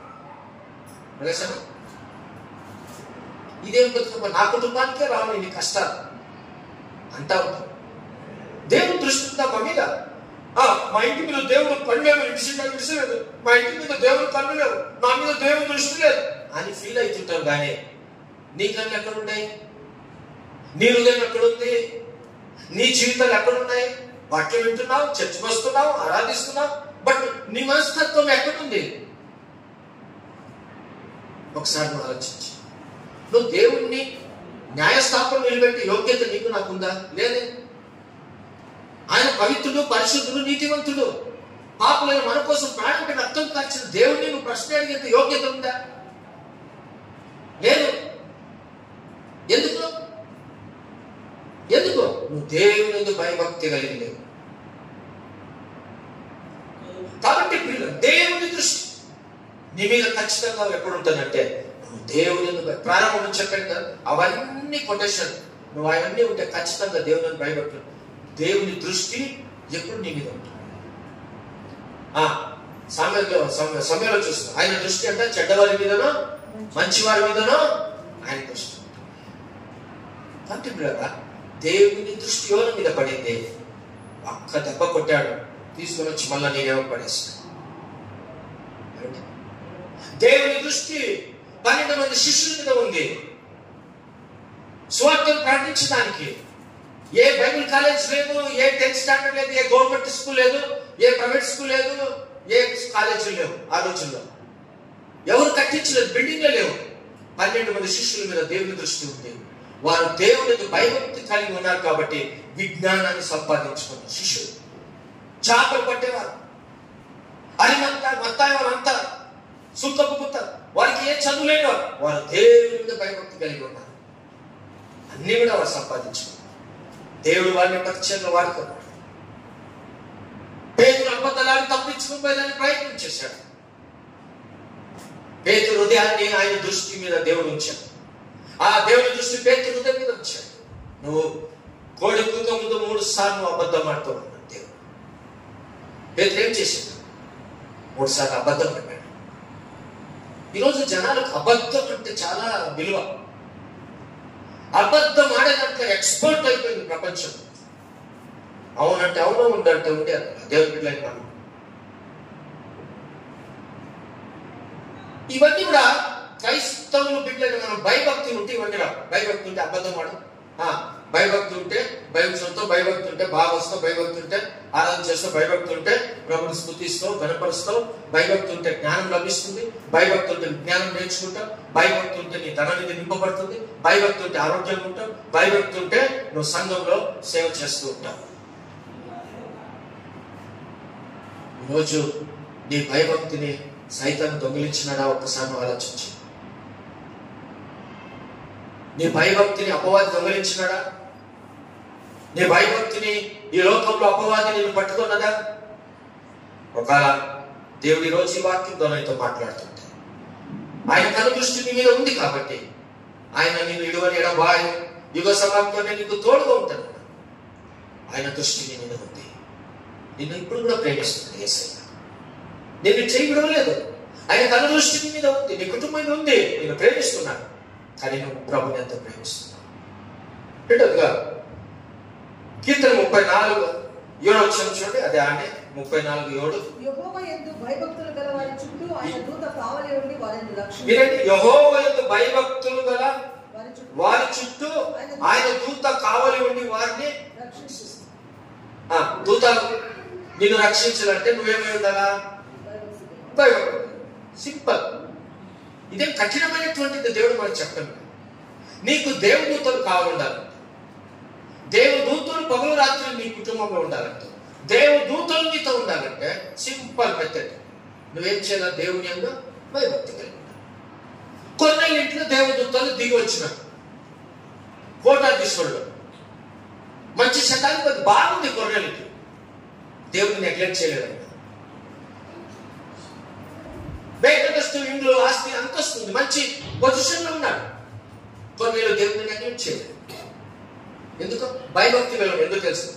ఇదేం బతుకమ్మ, నా కుటుంబానికే రావు ఇన్ని కష్టాలు అంటా ఉంటావు. దేవుడు దృష్టి ఉందా మా మీద? మా ఇంటి మీద దేవుడు కళ్ళేవు, విడిచిలేదు, మా ఇంటి మీద దేవుడు కళ్ళు లేవు, నా మీద దేవుడు దృష్టి లేదు అని ఫీల్ అవుతుంటావు. కానీ నీ కళ్ళు ఎక్కడున్నాయి? నీ హృదయం ఎక్కడుంది? నీ జీవితాలు ఎక్కడున్నాయి? వాక్యం వింటున్నావు, చర్చకు వస్తున్నావు, ఆరాధిస్తున్నావు, బట్ నీ మనస్తత్వం ఎక్కడుంది? ఒకసారి నువ్వు ఆలోచించి, నువ్వు దేవుణ్ణి న్యాయస్థాపన నిలబెట్టి యోగ్యత నీకు నాకుందా? లేదే. ఆయన పవిత్రుడు, పరిశుద్ధుడు, నీతివంతుడు. పాపులైన మన కోసం ప్రాణానికి రక్తం కార్చిన దేవుడిని నువ్వు ప్రశ్న అడిగేంత యోగ్యత ఉందా? లేదు. ఎందుకు? నువ్వు దేవుని భయభక్తి కలిగి లేవు. కాబట్టి దేవుని దృష్టి నీ మీద ఖచ్చితంగా ఎప్పుడు ఉంటుందంటే, నువ్వు దేవుని ప్రారంభం నుంచి చెప్పాను కదా, అవన్నీ కొటేషన్, నువ్వు అవన్నీ ఉంటే ఖచ్చితంగా దేవుని భయభక్తులు, దేవుని దృష్టి ఎప్పుడు నీ మీద ఉంటుంది. సమయంలో చూస్తాం, ఆయన దృష్టి అంటే చెడ్డవారి మీదనో మంచివారి మీదనో ఆయన దృష్టి. కాబట్టి దేవుని దృష్టి ఎవరి మీద పడింది? ఒక్క దెబ్బ కొట్టాడు, తీసుకొని వచ్చి మళ్ళా నేనేమో పడేస్తాను. దేవుని దృష్టి 12 మంది శిష్యుల మీద ఉంది, సువార్తను ప్రకటించడానికి. ఏ బైబిల్ కాలేజ్ లేదు, ఏ 10th స్టాండర్డ్ లేదు, ఏ గవర్నమెంట్ స్కూల్ లేదు, ఏ ప్రైవేట్ స్కూల్ లేదు, ఏ కాలేజీలు లేవు. ఆ రోజుల్లో ఎవరు కట్టించలేదు, బిల్డింగ్లే లేవు. 12 మంది శిష్యుల మీద దేవుని దృష్టి ఉంది. వారు దేవునికి భయభక్తి కలిగి ఉన్నారు కాబట్టి విజ్ఞానాన్ని సంపాదించుకున్నారు. శిష్యులు చేపలు పట్టేవారు, మత్తాయి వాళ్ళంతా సుక్కపు పుత్త, వారికి ఏ చదువు లేని వారు దేవుని మీద భయభక్తి కలిగి ఉన్నారు. అన్ని కూడా వారు సంపాదించుకున్నారు. దేవుడు వారిని పరిచయంలో వాడుకున్నాడు. పేతురు అబద్ధాలను తప్పించుకోపోయేదాన్ని ప్రయత్నం చేశాడు. పేతురు హృదయాన్ని ఆయన దృష్టి మీద దేవుడు ఉంచాడు. ఆ దేవుని దృష్టి పేతురు హృదయం మీద ఉంచాడు. నువ్వు కోడి కూత ముందు 3 సార్లు అబద్ధం ఆడుతూ ఉన్నాడు దేవుడు. పేతురు ఏం చేశాడు? 3 సార్లు అబద్ధం చెప్పాడు. ఈరోజు జనాలకు అబద్ధం అంటే చాలా విలువ. అబద్ధం ఆడేదంటే ఎక్స్పర్ట్ అయిపోయింది ప్రపంచం. అవునంటే అవును, ఉందంటే ఉంటే దేవుని బిడ్డలైన మనం. ఇవన్నీ కూడా క్రైస్తవులు బిడ్డలైన మనం భయభక్తి ఉంటే ఇవన్నీ రా. భయభక్తి ఉంటే అబద్ధం ఆడు, భయభక్తి ఉంటే బైబిల్ చదువుతావు, భయభక్తి ఉంటే బాగా వస్తావు, భయభక్తి ఉంటే ఆరాధన చేస్తావు, భయభక్తి ఉంటే ప్రభుని స్తుతిస్తావు, గణపరుస్తావు, భయభక్తి ఉంటే జ్ఞానం లభిస్తుంది, భయభక్తి ఉంటే జ్ఞానం నేర్చుకుంటావు, భయభక్తి ఉంటే నీ ధనానికి నింపబడుతుంది, భయభక్తి ఉంటే ఆరోగ్యంగా ఉంటావు, భయభక్తి ఉంటే నువ్వు సంఘంలో సేవ చేస్తూ ఉంటావు. ఈరోజు నీ భయభక్తిని సైతం దొంగిలించినాడా? ఒక్కసారి ఆలోచించి. నీ భయభక్తిని అపవాది దొంగిలించినాడా? నీ భయభక్తిని ఈ లోకంలో అపవాది నేను పట్టుకున్నదా? ఒకవేళ దేవుడి రోజు ఈ వాక్యంతో నీతో మాట్లాడుతుంటే ఆయన కను దృష్టి నీ మీద ఉంది కాబట్టి ఆయన నేను ఇడువని ఎడబాయి యుగ సమాప్తంలో నీకు తోడుగా ఉంటాను. ఆయన దృష్టి నీ మీద ఉంది. నిన్ను ఇప్పుడు కూడా ప్రేమిస్తుంది యేసయ్య. నేను చేయి విడవలేదు. ఆయన కను దృష్టి నీ మీద ఉంది, నీ కుటుంబం మీద ఉంది. నేను ప్రేమిస్తున్నాను, కానీ నువ్వు ప్రభుని ఎంత ప్రేమిస్తున్నావు? రెండోదిగా కీర్తన 34:7 చూడండి. అదే ఆమె 34:7. యెహోవా యందు భయభక్తులు గల వారి చుట్టూ ఆయన దూత కావలి ఉండి వారిని రక్షించును. మీరండి, యెహోవా యందు భయభక్తులు గల వారి చుట్టూ ఆయన దూత కావలి ఉండి వారిని రక్షించును. దూత నిన్ను రక్షించాలంటే నువ్వేమై ఉండాలా? భయభక్తులు. సింపుల్. ఇదేం కఠినమైనటువంటిది దేవుడు మనకు చెప్పండి. నీకు దేవదూతలు కావాలంటే, దేవదూతలు పగలు రాత్రి నీ కుటుంబంలో ఉండాలంటే, దేవదూతలు నీతో ఉండాలంటే సింపుల్ మెథడ్. నువ్వేం చేయాలి? దేవుని యందు భయభక్తి కలిగి ఉండాలి. కొర్నేలు ఇంట్లో దేవదూతలు దిగి వచ్చినారు. కోటాధీశ్వరుడు మంచి శతానికి అది బాగుంది. కొర్నేలుకి దేవుడిని నెగ్లెక్ట్ చేయలేదు. బేటకస్తు ఇంట్లో ఆస్తి అంతస్తుంది, మంచి పొజిషన్ లో ఉన్నాడు. కొర్నేలు దేవుడిని నెగ్లెక్ట్ చేయలేదు. ఎందుకు? భయభక్తి వెళ్ళడం. ఎందుకు తెలుసు?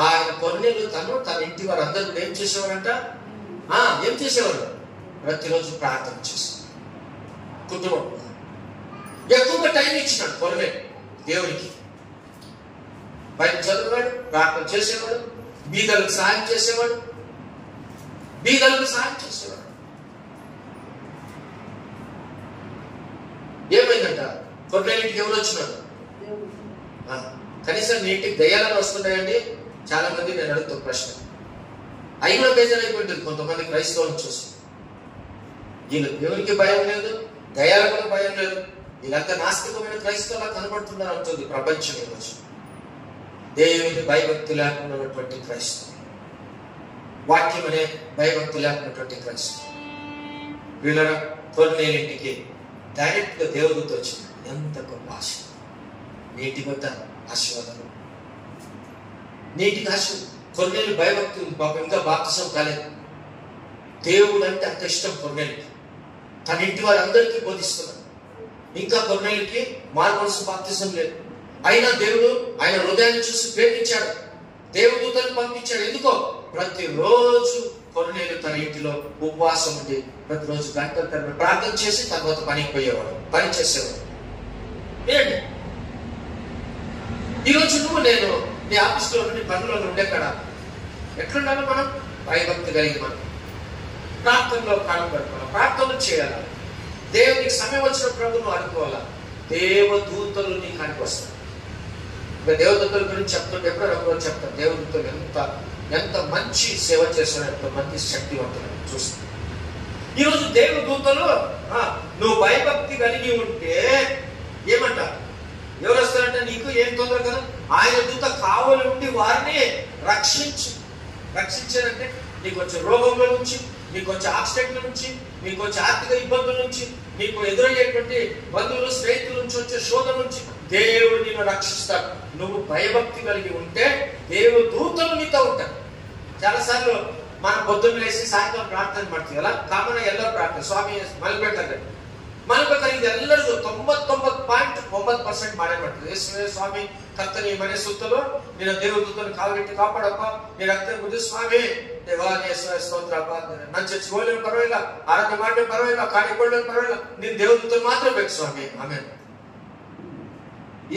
ఆయన కొర్నేలు తన ఇంటి వారు అందరూ ఏం చేసేవారంట? ఏం చేసేవారు? ప్రతిరోజు ప్రార్థన చేసేవారు. కుటుంబం ఎక్కువగా టైం ఇచ్చినాడు కొర్నేలు దేవునికి. బయట చదివాడు, ప్రార్థన చేసేవాడు, బీదలకు సహాయం చేసేవాడు. ఏమైందంట? కొర్నేలుకి ఎవరు వచ్చినాడు? కనీసం మీ ఇంటికి దయ్యాలను వస్తున్నాయండి? చాలా మంది నేను అడుగుతాను ప్రశ్న. అయినా బేజారైపోయింది కొంతమంది క్రైస్తవులను చూసి. వీళ్ళు దేవునికి భయం లేదు, దయాలకు కూడా భయం లేదు. వీళ్ళంతా నాస్తికమైన క్రైస్తవులా కనబడుతున్నారు అంటుంది ప్రపంచం ఈరోజు. దేవుని భయభక్తి లేకున్నటువంటి క్రైస్తవం, వాక్యం అనే భయభక్తి లేకున్నటువంటి క్రైస్తవం. వీళ్ళ కొర్నేలింటికి డైరెక్ట్ గా దేవుడితో వచ్చింది. ఎంత గొప్ప ఆశ! నీటికి వద్ద ఆశీర్వాదాలు, నీటికి ఆశ. కొర్నేలు భయభక్తి ఉంది పాపం, ఇంకా బాప్తిసం కాలేదు. దేవుడు అంటే అంత ఇష్టం కొర్నేలుకి. తన ఇంటి వారందరికీ బోధిస్తున్నాడు. ఇంకా కొర్నేలుకి మారుమనసు బాప్తిసం లేదు. అయినా దేవుడు ఆయన హృదయాన్ని చూసి ప్రేమించాడు. దేవదూతలను పంపించాడు. ఎందుకో? ప్రతిరోజు కొర్నేలు తన ఇంటిలో ఉపవాసం ఉండి ప్రతిరోజు గంటల తరబడి ప్రార్థన చేసి తర్వాత పనికి పోయేవాడు, పని చేసేవాడు. ఏంటి ఈరోజు నువ్వు నేను నీ ఆఫీస్లో నుండి పనుల్లో ఉండే కదా ఎట్లుండాలి? మనం భయభక్తి కలిగి మనం ప్రార్థనలో కాలం గడపాలి, ప్రార్థనలు చేయాలి. దేవునికి సమయం వచ్చిన ప్రభును అనుకోవాలా. దేవదూతలు నీ కానికి వస్తారు. దేవదూతల గురించి చెప్తుంటే ఎప్పుడో చెప్తారు. దేవదూతలు ఎంత మంచి సేవ చేస్తున్నారు, ఎంత మంచి శక్తివంతులు చూస్తారు. ఈరోజు దేవదూతలు నువ్వు భయభక్తి కలిగి ఉంటే ఏమంటారు? ఎవరు వస్తారంటే నీకు ఏం తొందర కదా, ఆయన దూత కావలి ఉండి వారిని రక్షించారంటే నీకు వచ్చే రోగంలో నుంచి, నీకు వచ్చే యాక్సిడెంట్ల నుంచి, నీకు వచ్చే ఆర్థిక ఇబ్బందుల నుంచి, నీకు ఎదురయ్యేటువంటి బంధువులు స్నేహితుల నుంచి వచ్చే శోధన నుంచి దేవుడు నిన్ను రక్షిస్తాడు. నువ్వు భయభక్తి కలిగి ఉంటే దేవుడు దూతలు నీతో ఉంటారు. చాలాసార్లు మనం పొద్దున్న లేసి సాయంత్రం ప్రార్థన ಮಾಡ್ತೀವಿ ಅಲ್ಲ, ಕಾಮನ್ ಎಲ್ಲರೂ ಪ್ರಾರ್ಥನೆ ಸ್ವಾಮಿ ಮಲಗಬೇಕಾದ್ರೆ ಎಲ್ಲರಿಗೂ 99.9% ಮಾಡೇ ಮಾಡ್ತಾರೆ. ಯೇಸುವೇ ಸ್ವಾಮಿ ಕರ್ತನೇ ಮನೆ ಸುತ್ತಲೂ ನಿನ್ನ ದೇವದೂತನ ಕಾವಲಿಟ್ಟು ಕಾಪಾಡಪ್ಪ, ನೀನು ರಕ್ತ ಮುದ್ದೆ ಸ್ವಾಮಿ ದೇವಾ ಯೇಸುವೇ ಸ್ತೋತ್ರಪ್ಪ. ನನ್ನ ಚರ್ಚ್ ಹೋಗ್ಲೇನು ಪರವಾಗಿಲ್ಲ, ಆರಾಧನೆ ಮಾಡ್ಲೇನು ಪರವಾಗಿಲ್ಲ, ಕಾಣಿಕೊಳ್ಳೇನು ಪರವಾಗಿಲ್ಲ, ನಿನ್ನ ದೇವದೂತನ ಮಾತ್ರ ಬೇಕು ಸ್ವಾಮಿ, ಆಮೇಲೆ.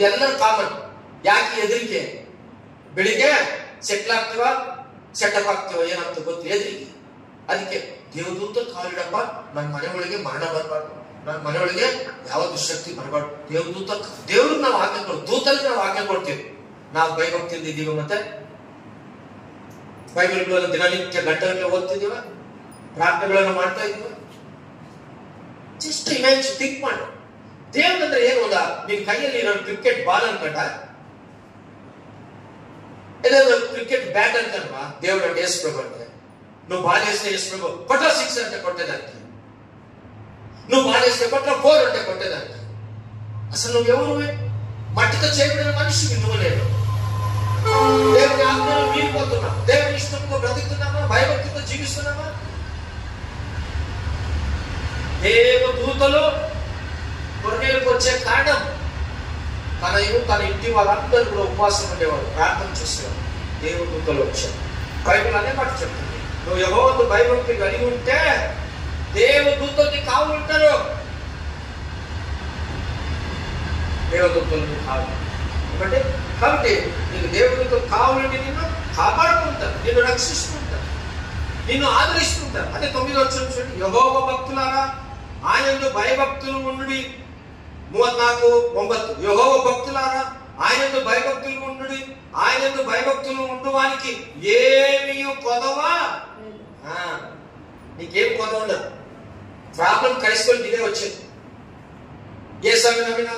ಎಲ್ಲರೂ ಕಾಮನ್. ಯಾಕೆ ಹೆದರಿಕೆ? ಬೆಳಿಗ್ಗೆ ಸೆಟ್ಲ್ ಆಗ್ತೀವ, ಸೆಟಪ್ ಆಗ್ತೀವ, ಏನಂತ ಗೊತ್ತು ಹೆದರಿಕೆ. ಅದಕ್ಕೆ ದೇವದೂತನ ಕಾಲಿಡಪ್ಪ, ನನ್ನ ಮನೆ ಒಳಗೆ ಮರಣ ಬರಬಾರ್ದು, ನನ್ನ ಮನೆ ಒಳಗೆ ಯಾವ ದುಷ್ಟಶಕ್ತಿ ಬರಬಾರ್ದು. ದೇವ್ರಿಗೆ ನಾವು ಆಜ್ಞೆ ಕೊಡ್ತೀವಿ, ದೂತರಿಗೆ ನಾವು ಆಜ್ಞೆ ಕೊಡ್ತೀವಿ. ನಾವು ಭಯಭಕ್ತಿಯಿಂದ ಇದ್ದೀವಿ. ಮತ್ತೆ ಬೈಬಲ್ಗಳನ್ನು ದಿನನಿತ್ಯ ಗಂಟೆಗಳನ್ನ ಓದ್ತಿದೀವ, ಪ್ರಾರ್ಥನೆಗಳನ್ನು ಮಾಡ್ತಾ ಇದೀವ. ಜಸ್ಟ್ ಇಮ್ಯಾಜಿನ್, ಥಿಂಕ್ ಮಾಡು. ದೇವ್ರಂದ್ರೆ ಏನು ಗೊತ್ತಾ? ನಿನ್ ಕೈಯಲ್ಲಿ ಇರೋ ಕ್ರಿಕೆಟ್ ಬಾಲ್ ಅನ್ಕೊಂಡ, ಏನಾದ್ರು ಕ್ರಿಕೆಟ್ ಬ್ಯಾಟ್ ಅನ್ಕಲ್ವಾ? దేవుడు అంటే యేసు ప్రభు అంటే నువ్వు బాల్ వేస్తే యేసు ప్రభు కొట్ట 6 అంటే కొట్టేదానికి, నువ్వు బాల్ వేస్తే కొట్ట 4 అంటే కొట్టేదానికి. అసలు నువ్వు ఎవరు? మట్టితో చేయబడిన మనిషివి నువ్వు. నేను దేవుని ఆజ్ఞలు మీరిపోతున్నావు, దేవుని ఇష్టంతో బ్రతుకుతున్నామా, భయభక్తితో జీవిస్తున్నామా? దేవదూతలు కొర్నేలుకు వచ్చే కారణం తన ఇంటి వాళ్ళందరూ కూడా ఉపవాసం ఉండేవాడు, ప్రార్థన చేసేవాడు. దేవదూతలు వచ్చారు. బైబిల్ అనే మాట చెప్తుంది, నువ్వు యెహోవాకు భయభక్తి కలిగి ఉంటే దేవదూతల్ని కావలి ఉంటారు. దేవదూతల్ని కావాలి కాబట్టి నీకు దేవదూతలు కావాలంటే నిన్ను కాపాడుకుంటారు, నిన్ను రక్షిస్తుంటారు, నిన్ను ఆదరిస్తుంటారు. అదే 9వ వచనం చూడండి, యెహోవా భక్తులారా ఆయనందు భయభక్తులు ఉండుడి. 34:9 యెహోవా భక్తులారా ఆయనందు భయభక్తులు ఉండుడి, ఆయనందు భయభక్తులు ఉండువానికి ఏమీ కొదవా. నీకేం కొదవ ఉండదు. ప్రాబ్లం క్రైస్తవులు ఇదే వచ్చేది. ఏ స్వామి నమ్మినా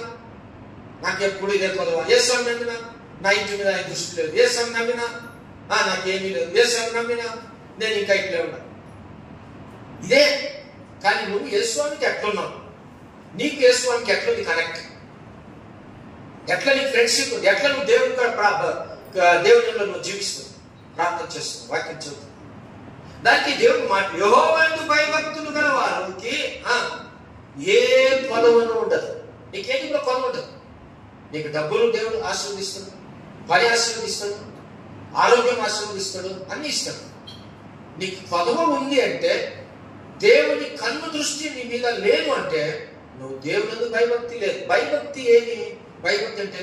నాకు ఎప్పుడు ఇదే కొదవ, ఏ స్వామి నమ్మినా నా ఇంటి మీద ఆయన దృష్టి లేదు, ఏ స్వామి నమ్మినా నాకేమీ లేదు, ఏ స్వామి నమ్మినా నేను ఇంకా ఇట్లే ఉన్నా. ఇదే. కానీ నువ్వు ఏ స్వామికి ఎట్లున్నావు? నీకు యేసువానికి ఎట్లా నీ కనెక్ట్, ఎట్లా నీ ఫ్రెండ్షిప్, ఎట్లా నువ్వు దేవునిలో నువ్వు జీవిస్తున్నావు, ప్రార్థన చేస్తున్నావు, వాక్యం చదువుతున్నావు. దానికి దేవుడు మాట, యెహోవాయందు భయభక్తులు గల వారికి ఏ కొదవను ఉండదు. నీకేంటి కూడా కొదవ ఉండదు. నీకు డబ్బులు దేవుడు ఆశీర్వదిస్తాడు, పని ఆశీర్వదిస్తాడు, ఆరోగ్యం ఆశీర్వదిస్తాడు, అన్ని ఇస్తాడు. నీకు కొదవ ఉంది అంటే, దేవుని కన్ను దృష్టి నీ మీద లేదు అంటే నువ్వు దేవుని భయభక్తి లేదు. భయభక్తి ఏమి? భయభక్తి అంటే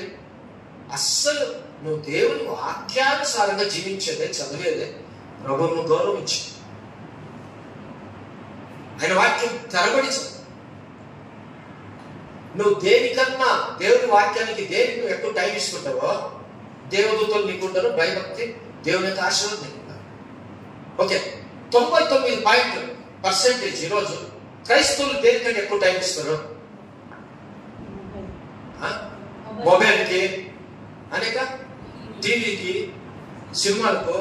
అస్సలు నువ్వు దేవుని వాక్యానుసారంగా జీవించేదే, చదివేదే, ప్రభువును గౌరవించు, ఆయన వాక్యం తెరబడి నువ్వు దేనికన్నా దేవుని వాక్యానికి దేనికి నువ్వు ఎక్కువ టైం ఇస్తుంటావో దేవదూతలు నీకుంటారు, భయభక్తి దేవుని యొక్క ఆశీర్వాదం నీకుంటారు. ఓకే, 99% ఈరోజు క్రైస్తవులు దేనికంటే ఎక్కువ టైం ఇస్తారు? మొబైల్కి, అనేక టీవీకి, సినిమాలకు,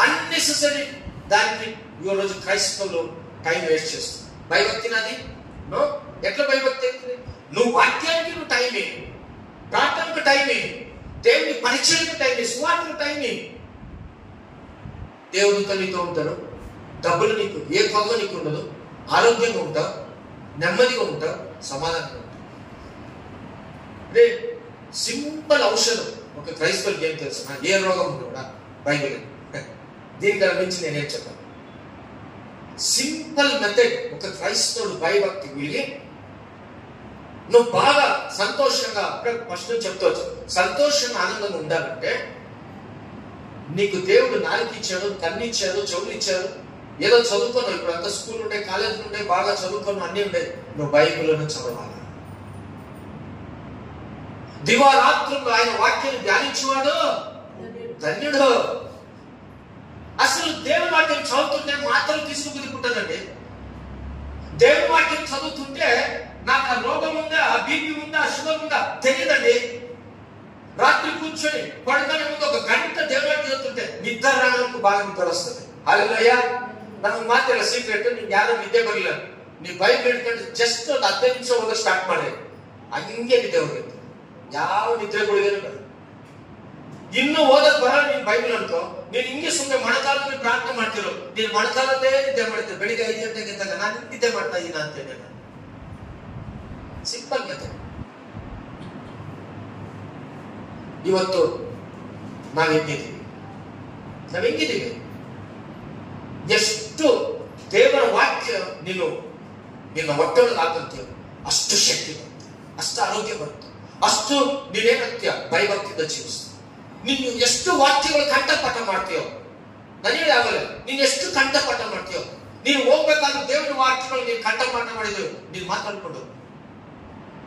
అన్నెసెసరీ దానికి ఈరోజు క్రైస్తవులు టైం వేస్ట్ చేస్తారు. భయభక్తి నాది నో. ఎట్లా భయభక్తి అవుతుంది? నువ్వు వాక్యానికి నువ్వు టైం ఇవ్వు, ప్రార్థనకు టైం ఇవ్వు, దేవుని పరిచయకు టైం ఇవ్వు, సువార్తకు టైం ఇవ్వు. దేవునితో నీతో ఉంటారు, డబ్బులు నీకు ఏ కొద్ద నీకు ఉండదు, ఆరోగ్యంగా ఉంటావు, నెమ్మదిగా ఉంటావు, సమాధానంగా ఉంటావు. రే సింపుల్ ఔషధం ఒక క్రైస్తవులకి ఏం తెలుసు? ఏ రోగం ఉంది కూడా బైబిల్. దీనికన్నా మించి నేనేం చెప్పాను? Simple method. ఒక క్రైస్తవుడు భయభక్తి వీళ్ళి నువ్వు బాగా సంతోషంగా, ఫస్ట్ చెప్తావచ్చు, సంతోషంగా ఆనందంగా ఉండాలంటే నీకు దేవుడు నాలుగు ఇచ్చాడు, కన్ను ఇచ్చాడు, చెవులు ఇచ్చాడు. ఏదో చదువుకున్నావు, ఇప్పుడు అంతా స్కూల్ ఉండే, కాలేజీలు ఉండే, బాగా చదువుకున్నావు, అన్నీ ఉండే. నువ్వు బైబిల్లోనే చదవాలి. దివారాత్రులు ఆయన వాక్యాన్ని ధ్యానించేవాడు ధన్యుడు. అసలు దేవుని వాక్యం చదువుతుంటే మాత్రం తీసుకుంటుందండి. దేవుని వాక్యం చదువుతుంటే నాకు ఆ రోగం ఉందా, ఆ బీపీ ఉందా, షుగర్ ఉందా తెలియదండి. రాత్రి కూర్చొని పడుకునే ముందు ఒక గంట దేవుని వాక్యం చదువుతుంటే నిద్ర రావడానికి బాగా నిద్ర వస్తుంది. హల్లెలూయా. నాకు ಮಾತ್ರ ಸೀಕ್ರೆಟ್, ನಿಂಗೆ ಯಾರು ನಿದ್ದೆ ಬರಲಿಲ್ಲ, ನೀ ಬೈಬಲ್ ಹಿಡ್ಕೊಂಡು ಜಸ್ಟ್ ಒಂದು 15 ನಿಮಿಷ ಓದೋಕೆ ಸ್ಟಾರ್ಟ್ ಮಾಡಿ, ಹಂಗೆ ನಿದ್ದೆ ಹೋಗುತ್ತೆ. ಯಾವ ನಿದ್ರೆ ಕೊಡಿದೇನು ಬೇಡ. ಇನ್ನು ಓದಕ್ ಬರಲ್ಲ ನೀನ್ ಬೈಬಲ್ ಅನ್ಕೋ, ನೀನ್ ಹಿಂಗೆ ಸುಮ್ಮನೆ ಮೊಣಕಾಲದಲ್ಲಿ ಪ್ರಾರ್ಥನೆ ಮಾಡ್ತಿರೋ, ನೀನ್ ಮೊಣಕಾಲಲ್ಲೇ ನಿದ್ದೆ ಮಾಡ್ತೀರ. ಬೆಳಿಗ್ಗೆ 5 ಗಂಟೆಗೆ ಎದ್ದಾಗ ನಾನು ನಿದ್ದೆ ಮಾಡ್ತಾ ಇದ್ದೀನ ಅಂತೇನೆ. Simple method. ಇವತ್ತು ನಾವ್ ಹೆಂಗಿದ್ದೀವಿ? ಎಷ್ಟು ದೇವರ ವಾಕ್ಯ ನಿನ್ನ ಹೊಟ್ಟೆಯೊಳಗೆ ಹಾಕಂತೀಯ ಅಷ್ಟು ಶಕ್ತಿ ಬರುತ್ತೆ, ಅಷ್ಟು ಆರೋಗ್ಯ ಬರುತ್ತೆ, ಅಷ್ಟು ನೀನೇನಂತೀಯ ಭಯಭಕ್ತಿಯಿಂದ ಜೀವಿಸ್ತೀಯ. ನೀನು ಎಷ್ಟು ವಾಕ್ಯಗಳು ಕಂಠಪಾಠ ಮಾಡ್ತೀಯೋ, ನನಗೆ ಆಗಲ್ಲ, ನೀನು ಎಷ್ಟು ಕಂಠಪಾಠ ಮಾಡ್ತೀಯೋ, ನೀನು ಹೋಗ್ಬೇಕಾದ್ರೆ ದೇವರ ವಾಕ್ಯಗಳು ನೀನು ಕಂಠಪಾಠ ಮಾಡಿದ್ರು, ನೀನು ಮಾತಾಡ್ಕೊಂಡು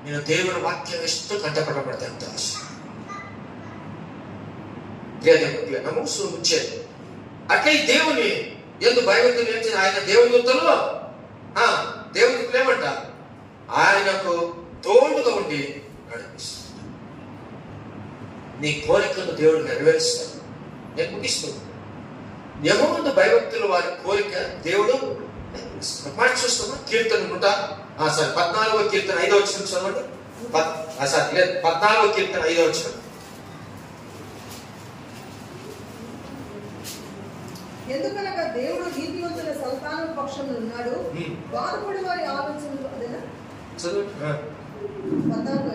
ನೀನು ದೇವರ ವಾಕ್ಯ ಎಷ್ಟು ಕಂಠಪಾಠ ಮಾಡ್ತೀಯ ಅಂತ ಆಸೆ. నమస్సు ముంచే అట్లే దేవుని ఎందు భయభక్తులు ఏంటి? ఆయన దేవుని దూతలు దేవుని దూతలు ఏమంట? ఆయనకు తోడుగా ఉండి నడిపిస్తాడు. నీ కోరికను దేవుడు నెరవేరుస్తాడు. నేను ముగిస్తున్నాను. యెహోవాయందు భయభక్తులు వారి కోరిక దేవుడు మాట చూస్తామా? కీర్తన 14వ కీర్తన 5వ వచనం చదవండి. 14వ కీర్తన 5వ వచనం. ఎందుకనగా దేవుడు నీతివంతుల సంతానం పక్షంలో ఉన్నాడు, బాధపడి వారి ఆలోచనలు అదేనా? చదువు. 14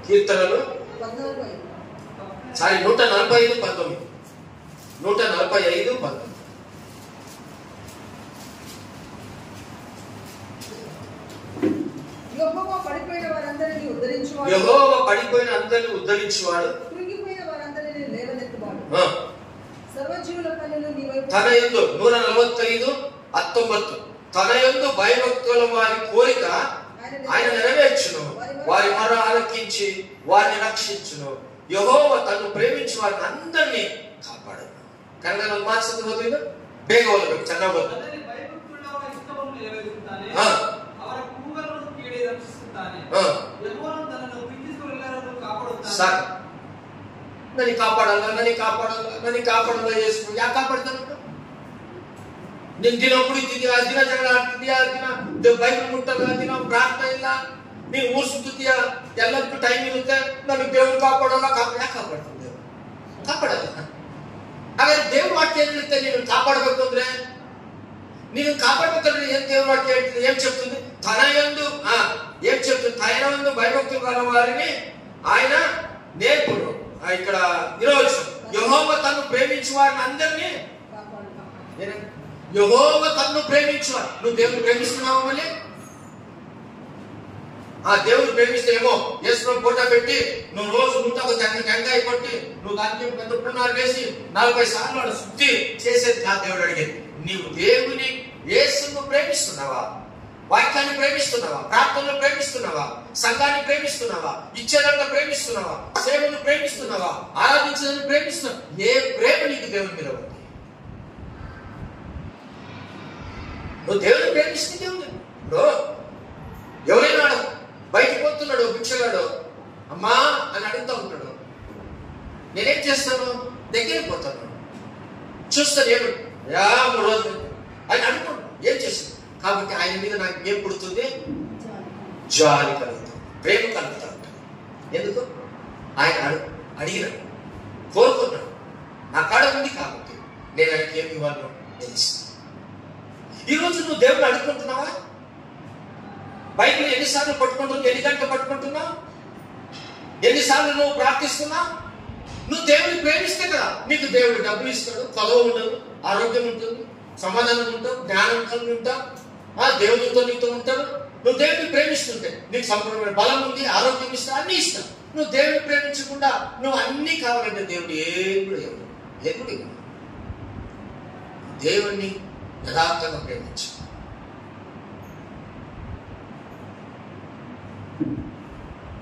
కీర్తనలు 14 సారీ 145 19. 145 19. యెహోవా పడిపోయిన వారందరినీ ఉద్ధరించువాడు, యెహోవా పడిపోయిన అందరిని ఉద్ధరించువాడు, కృంగిపోయిన వారందరినీ లేవనెత్తువాడు. సర్వజీవుల కన్నులు నీ వైపు. తన యందు 145 19. తన యందు భయభక్తుల వారి కోరిక ఆయన నెరవేర్చును, వారి మొర ఆలకించి వారిని రక్షించును. యెహోవా తను ప్రేమించి వారిని అందరినీ కాపాడు. కనుక నాకు మాత్రం చదువుతుంది ಬೇಗ ಓದಬೇಕು, ಚೆನ್ನಾಗಿ ಓದಬೇಕು. ಸಾಕು. ನನಗೆ ಕಾಪಾಡಲ್ಲ ಯೇಸು. ಯಾಕೆ ಕಾಪಾಡ್ತಾನೆ? ನೀನ್ ದಿನ ಕುಡಿತಿದ್ಯಾ, ದಿನ ಜಗಳ ಆಡ್ತಿದ್ಯಾ, ದಿನ ಬೈಬಲ್ ಮುಟ್ಟಲ್ಲ, ದಿನ ಪ್ರಾರ್ಥನೆ ನೀನು ಊರು ಸುತ್ತೀಯ, ಎಲ್ಲದಕ್ಕೂ ಟೈಮ್ ಇರುತ್ತೆ, ನನಗೆ ದೇವ್ರು ಕಾಪಾಡೋಲ್ಲ. ಯಾಕೆ ಕಾಪಾಡ್ತಾನೆ ದೇವ್ರು? ಕಾಪಾಡಲ್ಲ. ಹಾಗಾದ್ರೆ ದೇವ್ರ ವಾಕ್ಯ ಏನ್ ಹೇಳುತ್ತೆ? ನೀನು ಕಾಪಾಡಬೇಕು ಅಂದ್ರೆ, ನೀನು ಕಾಪಾಡ್ಬೇಕಂದ್ರೆ ಏನ್ ದೇವ್ರ వాక్యం ಹೇಳ್ತದೆ? ఏం చెప్తుంది? తన యందు ఏం చెప్తుంది? తన యందు భయభక్తులు గల వారిని ఆయన నేర్పుడు. ఇక్కడ ఈరోజు యెహోవా తన్ను ప్రేమించు వారిని అందరినీ, యెహోవా తన్ను ప్రేమించువారు. నువ్వు దేవుని ప్రేమిస్తున్నావు? మళ్ళీ దేవుని ప్రేమిస్తే ఏమో యేసుప్రభు ఫోటో పెట్టి నువ్వు రోజు ముందు టెంకాయ కొట్టి నువ్వు దానికి పెద్ద పున్నారు వేసి 40 సార్లు వాడు శుద్ధి చేసేది కాదు దేవుడు అడిగేది. నీవు దేవుని యేసును ప్రేమిస్తున్నావా? వాక్యాన్ని ప్రేమిస్తున్నావా? ప్రార్థనలు ప్రేమిస్తున్నావా? సంఘాన్ని ప్రేమిస్తున్నావా? ఇచ్చేదంతా ప్రేమిస్తున్నావా? సేవను ప్రేమిస్తున్నావా? ఆరాధించదని ప్రేమిస్తున్నావా? ఏ ప్రేమ నీకు దేవుని మీద ఉంది? నువ్వు దేవుని ప్రేమిస్తే దేవుడు ఎవరైనా బయటకు పోతున్నాడు భిక్షగాడు, అమ్మా అని అడుగుతూ ఉంటాడు. నేనేం చేస్తాను? దగ్గరికి పోతాను, చూస్తాను, ఏమి 3 రోజులు ఆయన అనుకోండి ఏం చేస్తాను. కాబట్టి ఆయన మీద నాకు ఏం పుడుతుంది? జాలి కలుగుతుంది, ప్రేమ కలుగుతా ఉంటుంది. ఎందుకు? ఆయన అడిగినాడు, కోరుకున్నాడు, నా కాడ ఉంది కాబట్టి నేను ఆయనకి ఏమి ఇవ్వాలో తెలుస్తాను. ఈరోజు నువ్వు దేవుని అడుగుకుంటున్నావా? బైబిల్ ఎన్నిసార్లు పట్టుకుంటున్నావు? ఎన్ని గంటలు పట్టుకుంటున్నావు? ఎన్నిసార్లు నువ్వు ప్రార్థిస్తున్నావు? నువ్వు దేవుని ప్రేమిస్తే కదా నీకు దేవుడు డబ్బులు ఇస్తాడు, చదువు ఉండదు, ఆరోగ్యం ఉంటుంది, సమాధానం ఉంటావు, జ్ఞానం కలిగి ఉంటావు, దేవునితో నీతో ఉంటాడు. నువ్వు దేవుని ప్రేమిస్తుంటే నీకు సంపూర్ణమైన బలం ఉంది, ఆరోగ్యం ఇస్తా, అన్ని ఇస్తావు. నువ్వు దేవుని ప్రేమించకుండా నువ్వు అన్ని కావాలంటే దేవుడు ఏం దేవుణ్ణి యథార్థంగా ప్రేమించు.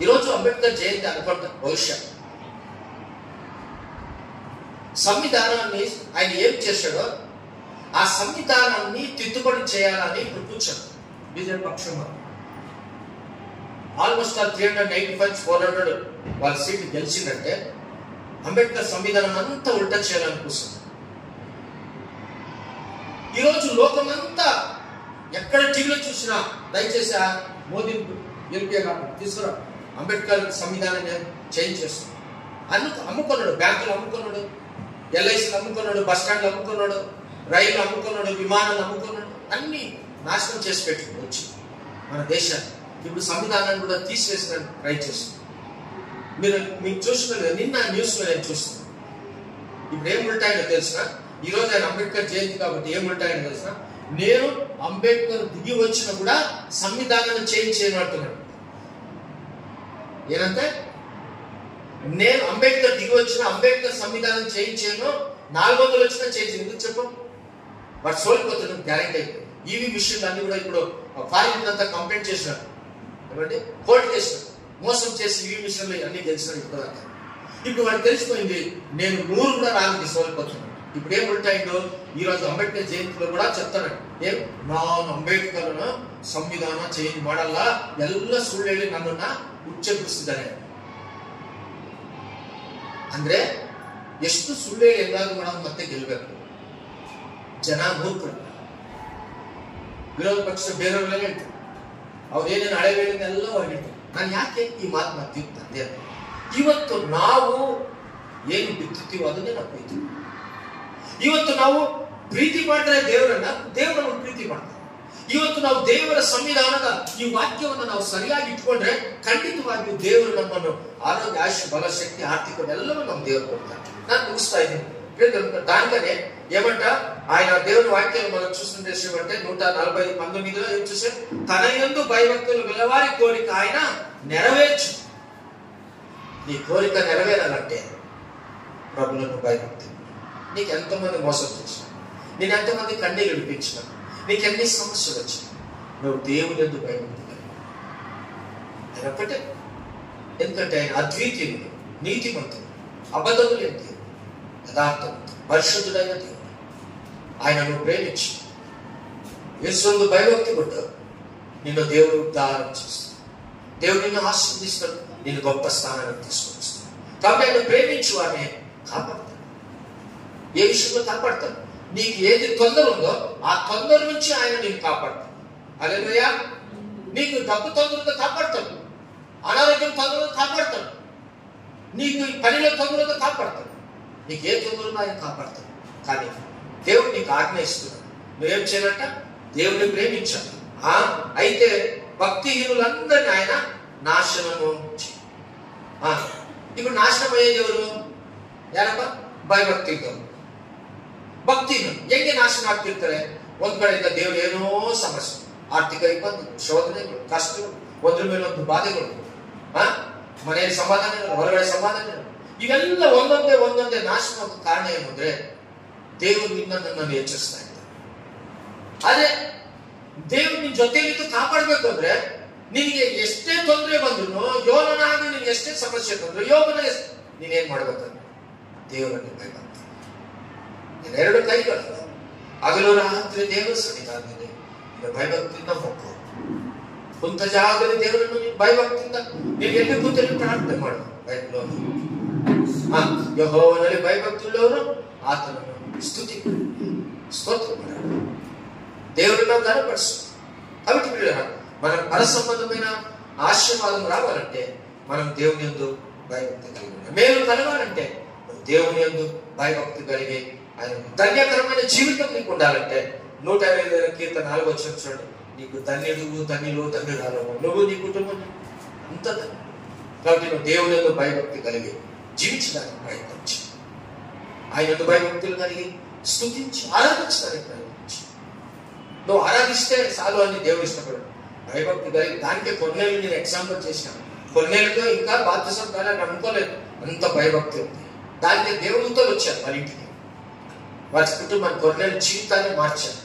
ఈరోజు అంబేద్కర్ జయంతి అనుకుంటా. బహుశా సంవిధానాన్ని ఆయన ఏం చేశాడో ఆ సంవిధానాన్ని తిద్దుబడి చేయాలని కూర్చొచ్చాడు బీజేపీ పక్షం. ఆల్మోస్ట్ 395-400 వాళ్ళ సీట్లు గెలిచిందంటే అంబేద్కర్ సంవిధానం అంతా ఉల్టా చేయాలని కూర్చుంది. ఈరోజు లోకమంతా ఎక్కడ టీవీలో చూసినా దయచేసి మోదీ గెలిపే కాకుండా తీసుకురా, అంబేద్కర్ సంవిధానాన్ని చేంజ్ చేస్తున్నాడు. అమ్ముకున్నాడు, బ్యాంకులు అమ్ముకున్నాడు, ఎల్ఐసీలు అమ్ముకున్నాడు, బస్ స్టాండ్లు అమ్ముకున్నాడు, రైలు అమ్ముకున్నాడు, విమానాలు అమ్ముకున్నాడు, అన్ని నాశనం చేసి పెట్టుకుని వచ్చి మన దేశాన్ని ఇప్పుడు సంవిధానాన్ని కూడా తీసివేసిన ట్రై చేస్తుంది. మీకు చూసిన నిన్న న్యూస్ లో నేను చూస్తున్నాను. ఇప్పుడు ఏం ఉంటాయో తెలిసిన, ఈరోజు ఆయన అంబేద్కర్ జయంతి కాబట్టి ఏం ఉంటాయో తెలిసిన, నేను అంబేద్కర్ దిగి వచ్చినా కూడా సంవిధానాన్ని చేంజ్ చేయమంటున్నాడు. ఏనంటే నేను అంబేద్కర్ దిగి వచ్చిన అంబేద్కర్ సంవిధానం చేంజ్ చేయను, 400 వచ్చినా చేంజ్ చేయను. ఎందుకు చెప్పు? వాడు సోలిపోతాడు, గ్యారెంటీ అయిపోయింది. ఈవీ విషయంలో అన్ని కూడా ఇప్పుడు పార్లమెంట్ అంతా కంప్లైంట్ చేసినారు, ఏమంటే కోర్టు చేసినారు, మోసం చేసి ఈవీ విషయంలో అన్ని తెలిసినారు. ఇప్పుడు వాడికి తెలిసిపోయింది నేను 100 కూడా రానికి సోలిపోతున్నాను. ఇప్పుడు ఏం ఉంటాయిందో ఈరోజు అంబేద్కర్ జయంతిలో కూడా చెప్తాను, ఏం ನಾನು ಅಂಬೇಡ್ಕರ್ ಸಂವಿಧಾನ ಚೇಂಜ್ ಮಾಡಲ್ಲ, ಎಲ್ಲ ಸುಳ್ಳು ಹೇಳಿ ನನ್ನನ್ನ ಉಚ್ಚರಿಸಿದ್ದಾರೆ ಅಂದ್ರೆ ಎಷ್ಟು ಸುಳ್ಳು ಹೇಳಿ ಎಲ್ಲಾದ್ರೂ ಮಾಡೋದು ಮತ್ತೆ ಗೆಲ್ಬೇಕು. ಜನ ಮೂರ್ಖರು, ವಿರೋಧ ಪಕ್ಷ ಬೇರೆಯವರೆಲ್ಲ ಹೇಳ್ತಾರೆ, ಅವ್ರು ಏನೇನು ಹಳೆ ಹೇಳಿದ್ದೆಲ್ಲ ಹೊರಗಿರ್ತಾರೆ. ನಾನು ಯಾಕೆ ಈ ಮಾತು ಮಾಡ್ತೀವಿ ತಂದೆ ಅಂತ, ಇವತ್ತು ನಾವು ಏನು ಬಿತ್ತುತ್ತೀವೋ ಅದನ್ನೇ ನಾವು ಕೊಯ್ತೀವಿ. ಇವತ್ತು ನಾವು ಪ್ರೀತಿ ಮಾಡಿದ್ರೆ ದೇವರನ್ನು ಪ್ರೀತಿ ಮಾಡ್ತಾರೆ. ಇವತ್ತು ನಾವು ದೇವರ ಸಂವಿಧಾನದ ಈ ವಾಕ್ಯವನ್ನು ನಾವು ಸರಿಯಾಗಿ ಇಟ್ಕೊಂಡ್ರೆ ಖಂಡಿತವಾಗಿಯೂ ದೇವರು ನಮ್ಮನ್ನು ಆರೋಗ್ಯ, ಆಯುಷ್, ಬಲ, ಶಕ್ತಿ, ಆರ್ಥಿಕ ಎಲ್ಲವೂ ನಮ್ಮ ದೇವರು ಕೊಡ್ತಾರೆ. ನಾನು ముగిస్తా ఇది. దానికనే ఏమంట ఆయన దేవుని వాక్యాన్ని మనం చూస్తుంటే ఏమంటే 149లో ఏం చూసాం, తన యందు భయభక్తులు గలవారి కోరిక ఆయన నెరవేర్చు. నీ కోరిక నెరవేరాలంటే ప్రభువును భయభక్తి. నీకు ఎంతమంది మోసం చేసినా, నేను ఎంతమంది కన్నీళ్ళు విడిపించిన, నీకు ఎన్ని సమస్యలు వచ్చినా, నువ్వు దేవుని యందు భయభక్తి కలిగి ఆయన ఒక్కటే. ఎందుకంటే ఆయన అద్వితీయుడు, నీతిమంతుడు, అబద్ధములు లేని దేవుడు, యథార్థవంతుడు, పరిశుద్ధుడైన దేవుడు. ఆయన నువ్వు ప్రేమించి యేసునందు భయభక్తి కొట్టావు, నిన్ను దేవుడు ఉద్ధారం చేస్తాడు, దేవుడు నిన్ను ఆశీర్వదిస్తాడు, నిన్ను గొప్ప స్థానానికి తీసుకొని వస్తాడు. కాబట్టి ఆయన ప్రేమించు వారిని కాపాడతాడు. ఏ విషయంలో కాపాడతాడు? నీకు ఏది తొందర ఉందో ఆ తొందర నుంచి ఆయన నేను కాపాడతాడు. హల్లెలూయా. నీకు డబ్బు తొందరగా కాపాడతాడు, ఆరోగ్యం తొందరగా కాపాడతాడు, నీకు పనిలో తొందరగా కాపాడతాడు, నీకు ఏ తొందరగా ఆయన కాపాడతాడు. కానీ దేవుడు నీకు ఆజ్ఞ ఇస్తున్నాడు, నువ్వేం చేయాలంట? దేవుడిని ప్రేమించాలి. అయితే భక్తిహీనులందరినీ ఆయన నాశనము. ఇప్పుడు నాశనం అయ్యేది ఎవరు? ಯಾರಪ್ಪ? ಭಯಭಕ್ತಿಗಳು. ಭಕ್ತಿಹೀನರು ಹೆಂಗೆ ನಾಶನ ಆಗ್ತಿರ್ತಾರೆ? ಒಂದ್ ಕಡೆಯಿಂದ ದೇವ್ರು ಏನೋ ಸಮಸ್ಯೆ, ಆರ್ಥಿಕ ಇಬ್ಬಂದಿ, ಶೋಧನೆಗಳು, ಕಷ್ಟಗಳು, ಒಂದ್ರ ಮೇಲೆ ಒಂದು ಬಾಧೆಗಳು, ಮನೆಯಲ್ಲಿ ಸಮಾಧಾನ ಇಲ್ಲ, ಹೊರಗಡೆ ಸಮಾಧಾನ ಇಲ್ಲ, ಇವೆಲ್ಲ ಒಂದೊಂದೇ ನಾಶನ ಆಗೋ ಕಾರಣ ಏನು ಅಂದ್ರೆ ದೇವರು ನಿನ್ನನ್ನು ಎಚ್ಚರಿಸ್ತಾ ಇದ್ದಾರೆ. ಅದೇ ದೇವ್ರು ನಿನ್ ಜೊತೆಗಿದ್ದು ಕಾಪಾಡ್ಬೇಕು ಅಂದ್ರೆ ನಿನಗೆ ಎಷ್ಟೇ ತೊಂದರೆ ಬಂದ್ರು, ಯೋಗನಾಗಿ ನಿನ್ಗೆ ಎಷ್ಟೇ ಸಮಸ್ಯೆ ಬಂದ್ರು, ಯೋಗನ ನೀನೇನ್ ಮಾಡ್ಬೇಕಂದ್ರೆ ದೇವರನ್ನು ಭಯಭಕ್ತಿ. ಎರಡು ಕೈಗಳಲ್ಲ, ಹಗಲು ರಾತ್ರಿ ದೇವರ ಸನ್ನಿಧಾನದಲ್ಲಿ ಭಯಭಕ್ತಿಯಿಂದ ಹೋಗು. ಕುಂತ ಜಾಗದಲ್ಲಿ ದೇವರನ್ನು ನೀನು ಭಯಭಕ್ತಿಯಿಂದ ನೀನು ಎಲ್ಲಿ ಕೂತಲ್ಲಿ ಪ್ರಾರ್ಥನೆ ಮಾಡು. ಯೆಹೋವನಲ್ಲಿ ಭಯಭಕ್ತಿ ಉಳ್ಳವರು ಆತನನ್ನು ಸ್ತುತಿ ಸ್ತೋತ್ರ ಮಾಡ, దేవుడిని ఘనపరచు. కాబట్టి మనం పరసంబంధమైన ఆశీర్వాదం రావాలంటే మనం దేవుని యందు భయభక్తి కలిగి ఉండాలి. మేలు కలగాలంటే దేవుని యందు భయభక్తి కలిగి ఆయన ధన్యకరమైన జీవితం నీకు ఉండాలంటే 125 కీర్తన 4 వచనం చూడండి. నీకు ధన్యురాలు నువ్వు, నీ కుటుంబం అంత ధన్యం. కాబట్టి నువ్వు దేవుని యందు భయభక్తి కలిగి జీవించడానికి ప్రయత్నించి, ఆయన యందు భయభక్తులు కలిగి స్తుతించి ఆరాధించడానికి ప్రయత్నించి. నువ్వు ఆరాధిస్తే చాలు అని దేవుడు ఇష్టపడు. భయభక్తి కలిగి దానికే కొన్నేళ్ళు నేను ఎగ్జాంపుల్ చేశాను. కొన్నేళ్ళతో ఇంకా బాధ్యసం కాలని అనుకోలేదు, అంత భయభక్తి ఉంది. దానికి దేవుడితో వచ్చారు వాళ్ళ ఇంటికి, వారి కుటుంబాన్ని కొన్నేళ్ళు జీవితాన్ని మార్చారు.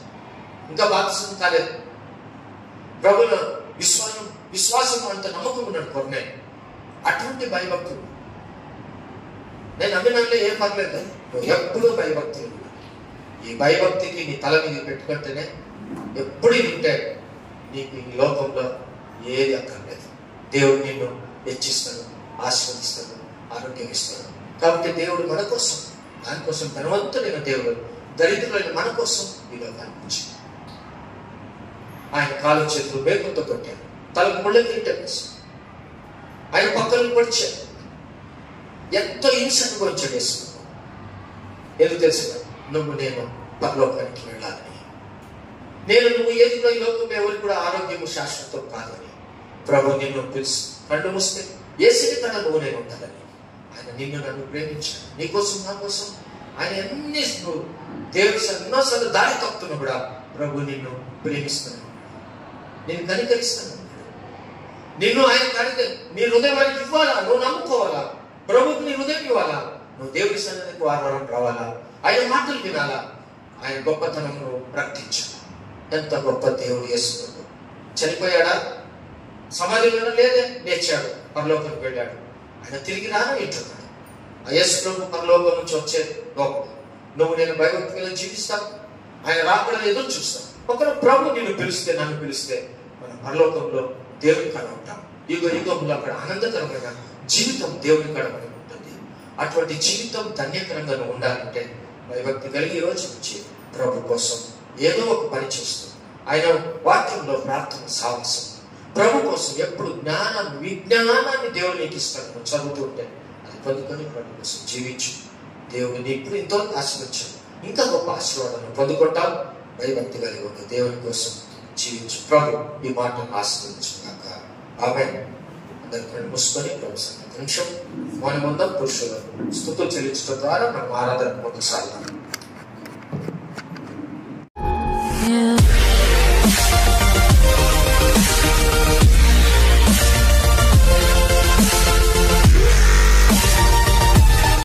ఇంకా బాధ్యసం కాలేదు. ప్రభుల విశ్వాసం అంత నమ్మకం ఉన్నాడు కొన్నేళ్ళు. అటువంటి భయభక్తులు నేను నమ్మినంటే ఏం పర్లేదు, నువ్వు ఎప్పుడూ భయభక్తి. ఈ భయభక్తికి నీ తల మీద పెట్టుకుంటేనే ఎప్పుడు ఉంటే నీకు ఈ లోకంలో ఏది అక్కర్లేదు. దేవుడు నిన్ను హెచ్చిస్తాడు, ఆశీర్వదిస్తాడు, ఆరోగ్యం ఇస్తాడు. కాబట్టి దేవుడు మన కోసం, దానికోసం ధనవంతుడైన దేవుడు దరిద్రులైన మన కోసం ఈ లోకానికి వచ్చింది. ఆయన కాలు చేతులు మేకులతో కొట్టాడు, తలకు ముళ్ళ కిరీటం వేశాడు, ఆయన పక్కలను పొడిచాడు, ఎంతో హింస అనుభవించాడు వేసుకున్నావు. ఎందుకు తెలుసు? నువ్వు నేను పరలోకానికి వెళ్ళాలని, నువ్వు ఏదిలో ఈ లోకంలో ఎవరికి కూడా ఆరోగ్యము శాశ్వతం కాదని ప్రభు నిన్ను పిలిచి కళ్ళు మూస్తే ఏసీ కన్నా నువ్వు నేను ఉండాలని ఆయన నిన్ను నన్ను ప్రేమించాడు. నీకోసం నా కోసం ఆయన ఎన్ని దేవుడు ఎన్నోసార్లు దారి తప్పుతున్నా కూడా ప్రభు నిన్ను ప్రేమిస్తున్నాను, నేను కనికరిస్తాను. నిన్ను ఆయన కడితే నీ హృదయం వారికి ఇవ్వాలా, నువ్వు నమ్ముకోవాలా, ప్రభుకి నీ హృదయం ఇవ్వాలా, నువ్వు దేవుడి సన్నిధికి వారం రావాలా, ఆయన మాటలు వినాలా, ఆయన గొప్పతనం ప్రకటించాలి. ఎంత గొప్ప దేవుడు యేసు చనిపోయాడా? సమాధిలో లేదే, లేచాడు, పరలోకానికి వెళ్ళాడు. ఆయన తిరిగి ఇంటున్నాడు. ఆ యేసు ప్రభు పరలోకం నుంచి వచ్చే లోపల నువ్వు నేను భయభక్తిగా జీవిస్తావు, ఆయన రాకుండా ఎదురు చూస్తావు. ఒకరు ప్రభు నిన్ను పిలిస్తే, నన్ను పిలిస్తే మనం పరలోకంలో దేవుని కాడ ఉంటాం. యుగంలో అక్కడ ఆనందకరమైన జీవితం దేవుని కాడ మనకు ఉంటుంది. అటువంటి జీవితం ధన్యకరంగా ఉండాలంటే భయభక్తి కలిగి ఈ రోజు నుంచి ప్రభు కోసం ఏదో ఒక పని చేస్తూ, ఆయన వాక్యంలో ప్రార్థన సాహసం, ప్రభు కోసం ఎప్పుడు విజ్ఞానాన్ని దేవుడు నీకు ఇస్తాడు. చదువుతూ ఉంటే అది పొందుకొని ప్రభు కోసం జీవించు. దేవుడిని ఇప్పుడు ఎంతో ఆశీర్వదించాడు, ఇంకా గొప్ప ఆశీర్వాదాన్ని పొందుకుంటాం. భయభక్తి కలిగి ఉన్న దేవుని కోసం జీవించు. ప్రభు ఈ మాటను ఆశీర్వదించుగాక. ఆమేన్. అందరికీ మూసుకొని ప్రభు సన్నిధిలో నిమిషం మౌనముందాం. పురుషులు స్తుతులు చెల్లించడం ద్వారా మనం ఆరాధన ముందుకు సాగుతాం.